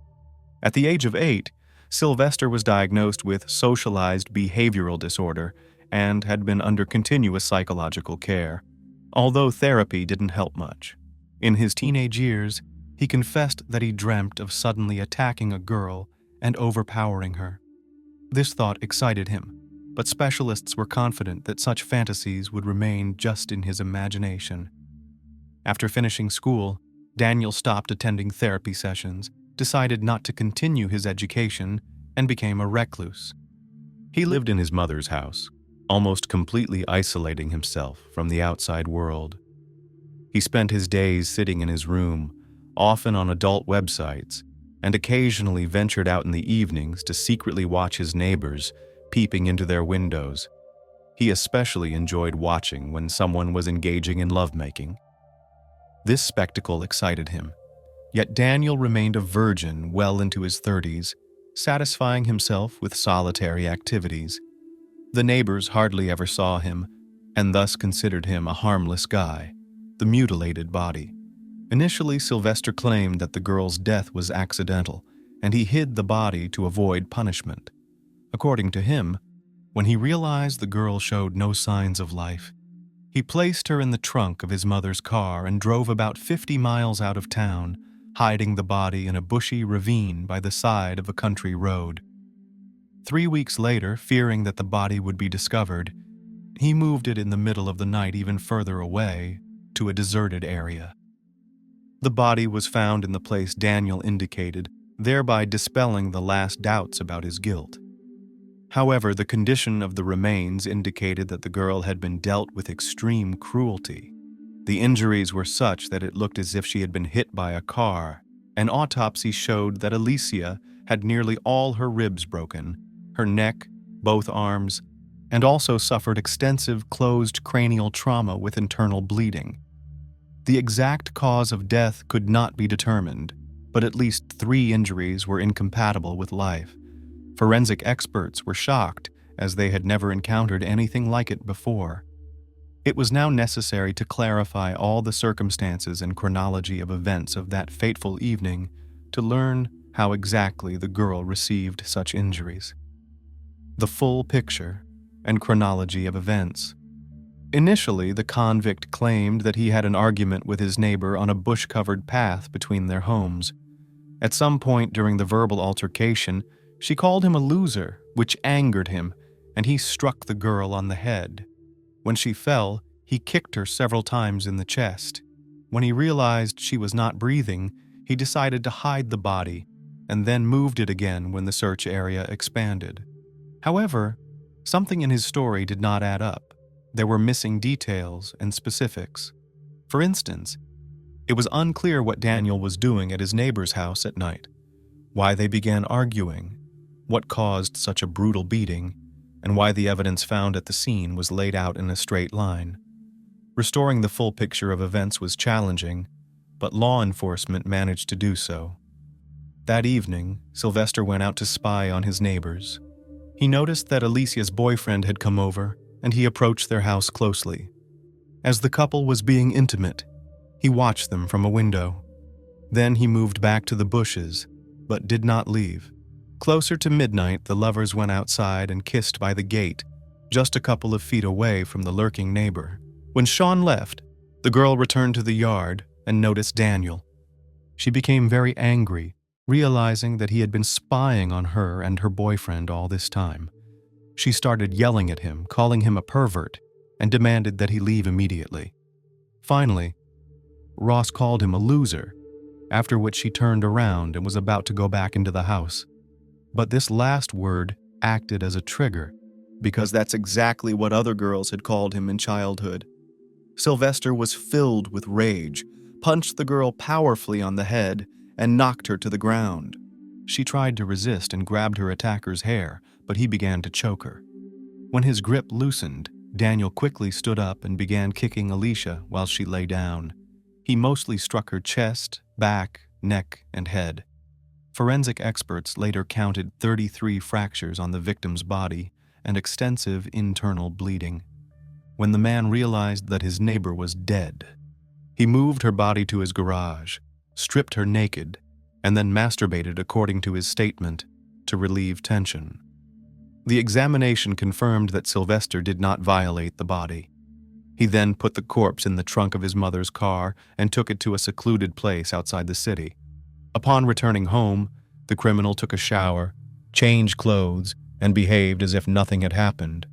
At the age of 8, Sylvester was diagnosed with socialized behavioral disorder and had been under continuous psychological care, although therapy didn't help much. In his teenage years, he confessed that he dreamt of suddenly attacking a girl and overpowering her. This thought excited him, but specialists were confident that such fantasies would remain just in his imagination. After finishing school, Daniel stopped attending therapy sessions, decided not to continue his education, and became a recluse. He lived in his mother's house, almost completely isolating himself from the outside world. He spent his days sitting in his room, often on adult websites, and occasionally ventured out in the evenings to secretly watch his neighbors, peeping into their windows. He especially enjoyed watching when someone was engaging in lovemaking. This spectacle excited him, yet Daniel remained a virgin well into his 30s, satisfying himself with solitary activities. The neighbors hardly ever saw him, and thus considered him a harmless guy, the mutilated body. Initially, Sylvester claimed that the girl's death was accidental, and he hid the body to avoid punishment. According to him, when he realized the girl showed no signs of life, he placed her in the trunk of his mother's car and drove about 50 miles out of town, hiding the body in a bushy ravine by the side of a country road. 3 weeks later, fearing that the body would be discovered, he moved it in the middle of the night even further away, to a deserted area. The body was found in the place Daniel indicated, thereby dispelling the last doubts about his guilt. However, the condition of the remains indicated that the girl had been dealt with extreme cruelty. The injuries were such that it looked as if she had been hit by a car. An autopsy showed that Alicia had nearly all her ribs broken, her neck, both arms, and also suffered extensive closed cranial trauma with internal bleeding. The exact cause of death could not be determined, but at least 3 injuries were incompatible with life. Forensic experts were shocked, as they had never encountered anything like it before. It was now necessary to clarify all the circumstances and chronology of events of that fateful evening to learn how exactly the girl received such injuries. The full picture and chronology of events. Initially, the convict claimed that he had an argument with his neighbor on a bush-covered path between their homes. At some point during the verbal altercation, she called him a loser, which angered him, and he struck the girl on the head. When she fell, he kicked her several times in the chest. When he realized she was not breathing, he decided to hide the body, and then moved it again when the search area expanded. However, something in his story did not add up. There were missing details and specifics. For instance, it was unclear what Daniel was doing at his neighbor's house at night, why they began arguing, what caused such a brutal beating, and why the evidence found at the scene was laid out in a straight line. Restoring the full picture of events was challenging, but law enforcement managed to do so. That evening, Sylvester went out to spy on his neighbors. He noticed that Alicia's boyfriend had come over, and he approached their house closely. As the couple was being intimate, he watched them from a window. Then he moved back to the bushes, but did not leave. Closer to midnight, the lovers went outside and kissed by the gate, just a couple of feet away from the lurking neighbor. When Sean left, the girl returned to the yard and noticed Daniel. She became very angry, realizing that he had been spying on her and her boyfriend all this time. She started yelling at him, calling him a pervert, and demanded that he leave immediately. Finally, Ross called him a loser, after which she turned around and was about to go back into the house. But this last word acted as a trigger, because that's exactly what other girls had called him in childhood. Sylvester was filled with rage, punched the girl powerfully on the head, and knocked her to the ground. She tried to resist and grabbed her attacker's hair, but he began to choke her. When his grip loosened, Daniel quickly stood up and began kicking Alicia while she lay down. He mostly struck her chest, back, neck, and head. Forensic experts later counted 33 fractures on the victim's body and extensive internal bleeding. When the man realized that his neighbor was dead, he moved her body to his garage, stripped her naked, and then masturbated according to his statement to relieve tension. The examination confirmed that Sylvester did not violate the body. He then put the corpse in the trunk of his mother's car and took it to a secluded place outside the city. Upon returning home, the criminal took a shower, changed clothes, and behaved as if nothing had happened.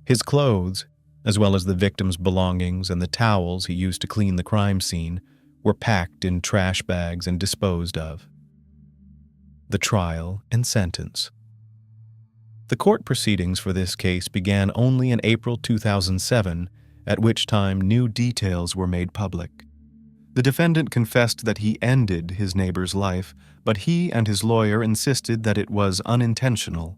His clothes, as well as the victim's belongings and the towels he used to clean the crime scene, were packed in trash bags and disposed of. The trial and sentence. The court proceedings for this case began only in April 2007, at which time new details were made public. The defendant confessed that he ended his neighbor's life, but he and his lawyer insisted that it was unintentional.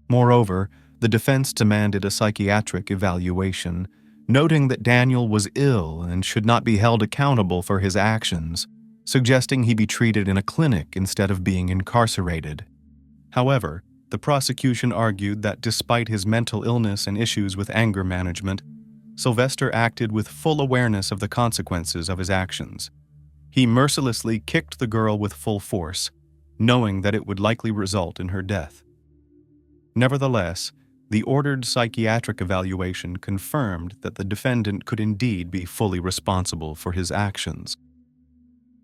Moreover, the defense demanded a psychiatric evaluation, noting that Daniel was ill and should not be held accountable for his actions, suggesting he be treated in a clinic instead of being incarcerated. However, the prosecution argued that despite his mental illness and issues with anger management, Sylvester acted with full awareness of the consequences of his actions. He mercilessly kicked the girl with full force, knowing that it would likely result in her death. Nevertheless, the ordered psychiatric evaluation confirmed that the defendant could indeed be fully responsible for his actions.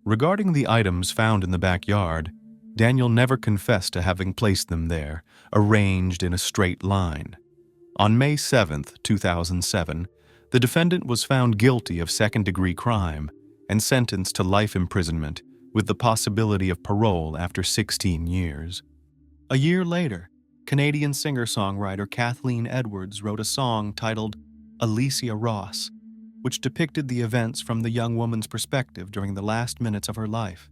Regarding the items found in the backyard, Daniel never confessed to having placed them there, arranged in a straight line. On May 7, 2007, the defendant was found guilty of second-degree crime and sentenced to life imprisonment with the possibility of parole after 16 years. A year later, Canadian singer-songwriter Kathleen Edwards wrote a song titled Alicia Ross, which depicted the events from the young woman's perspective during the last minutes of her life.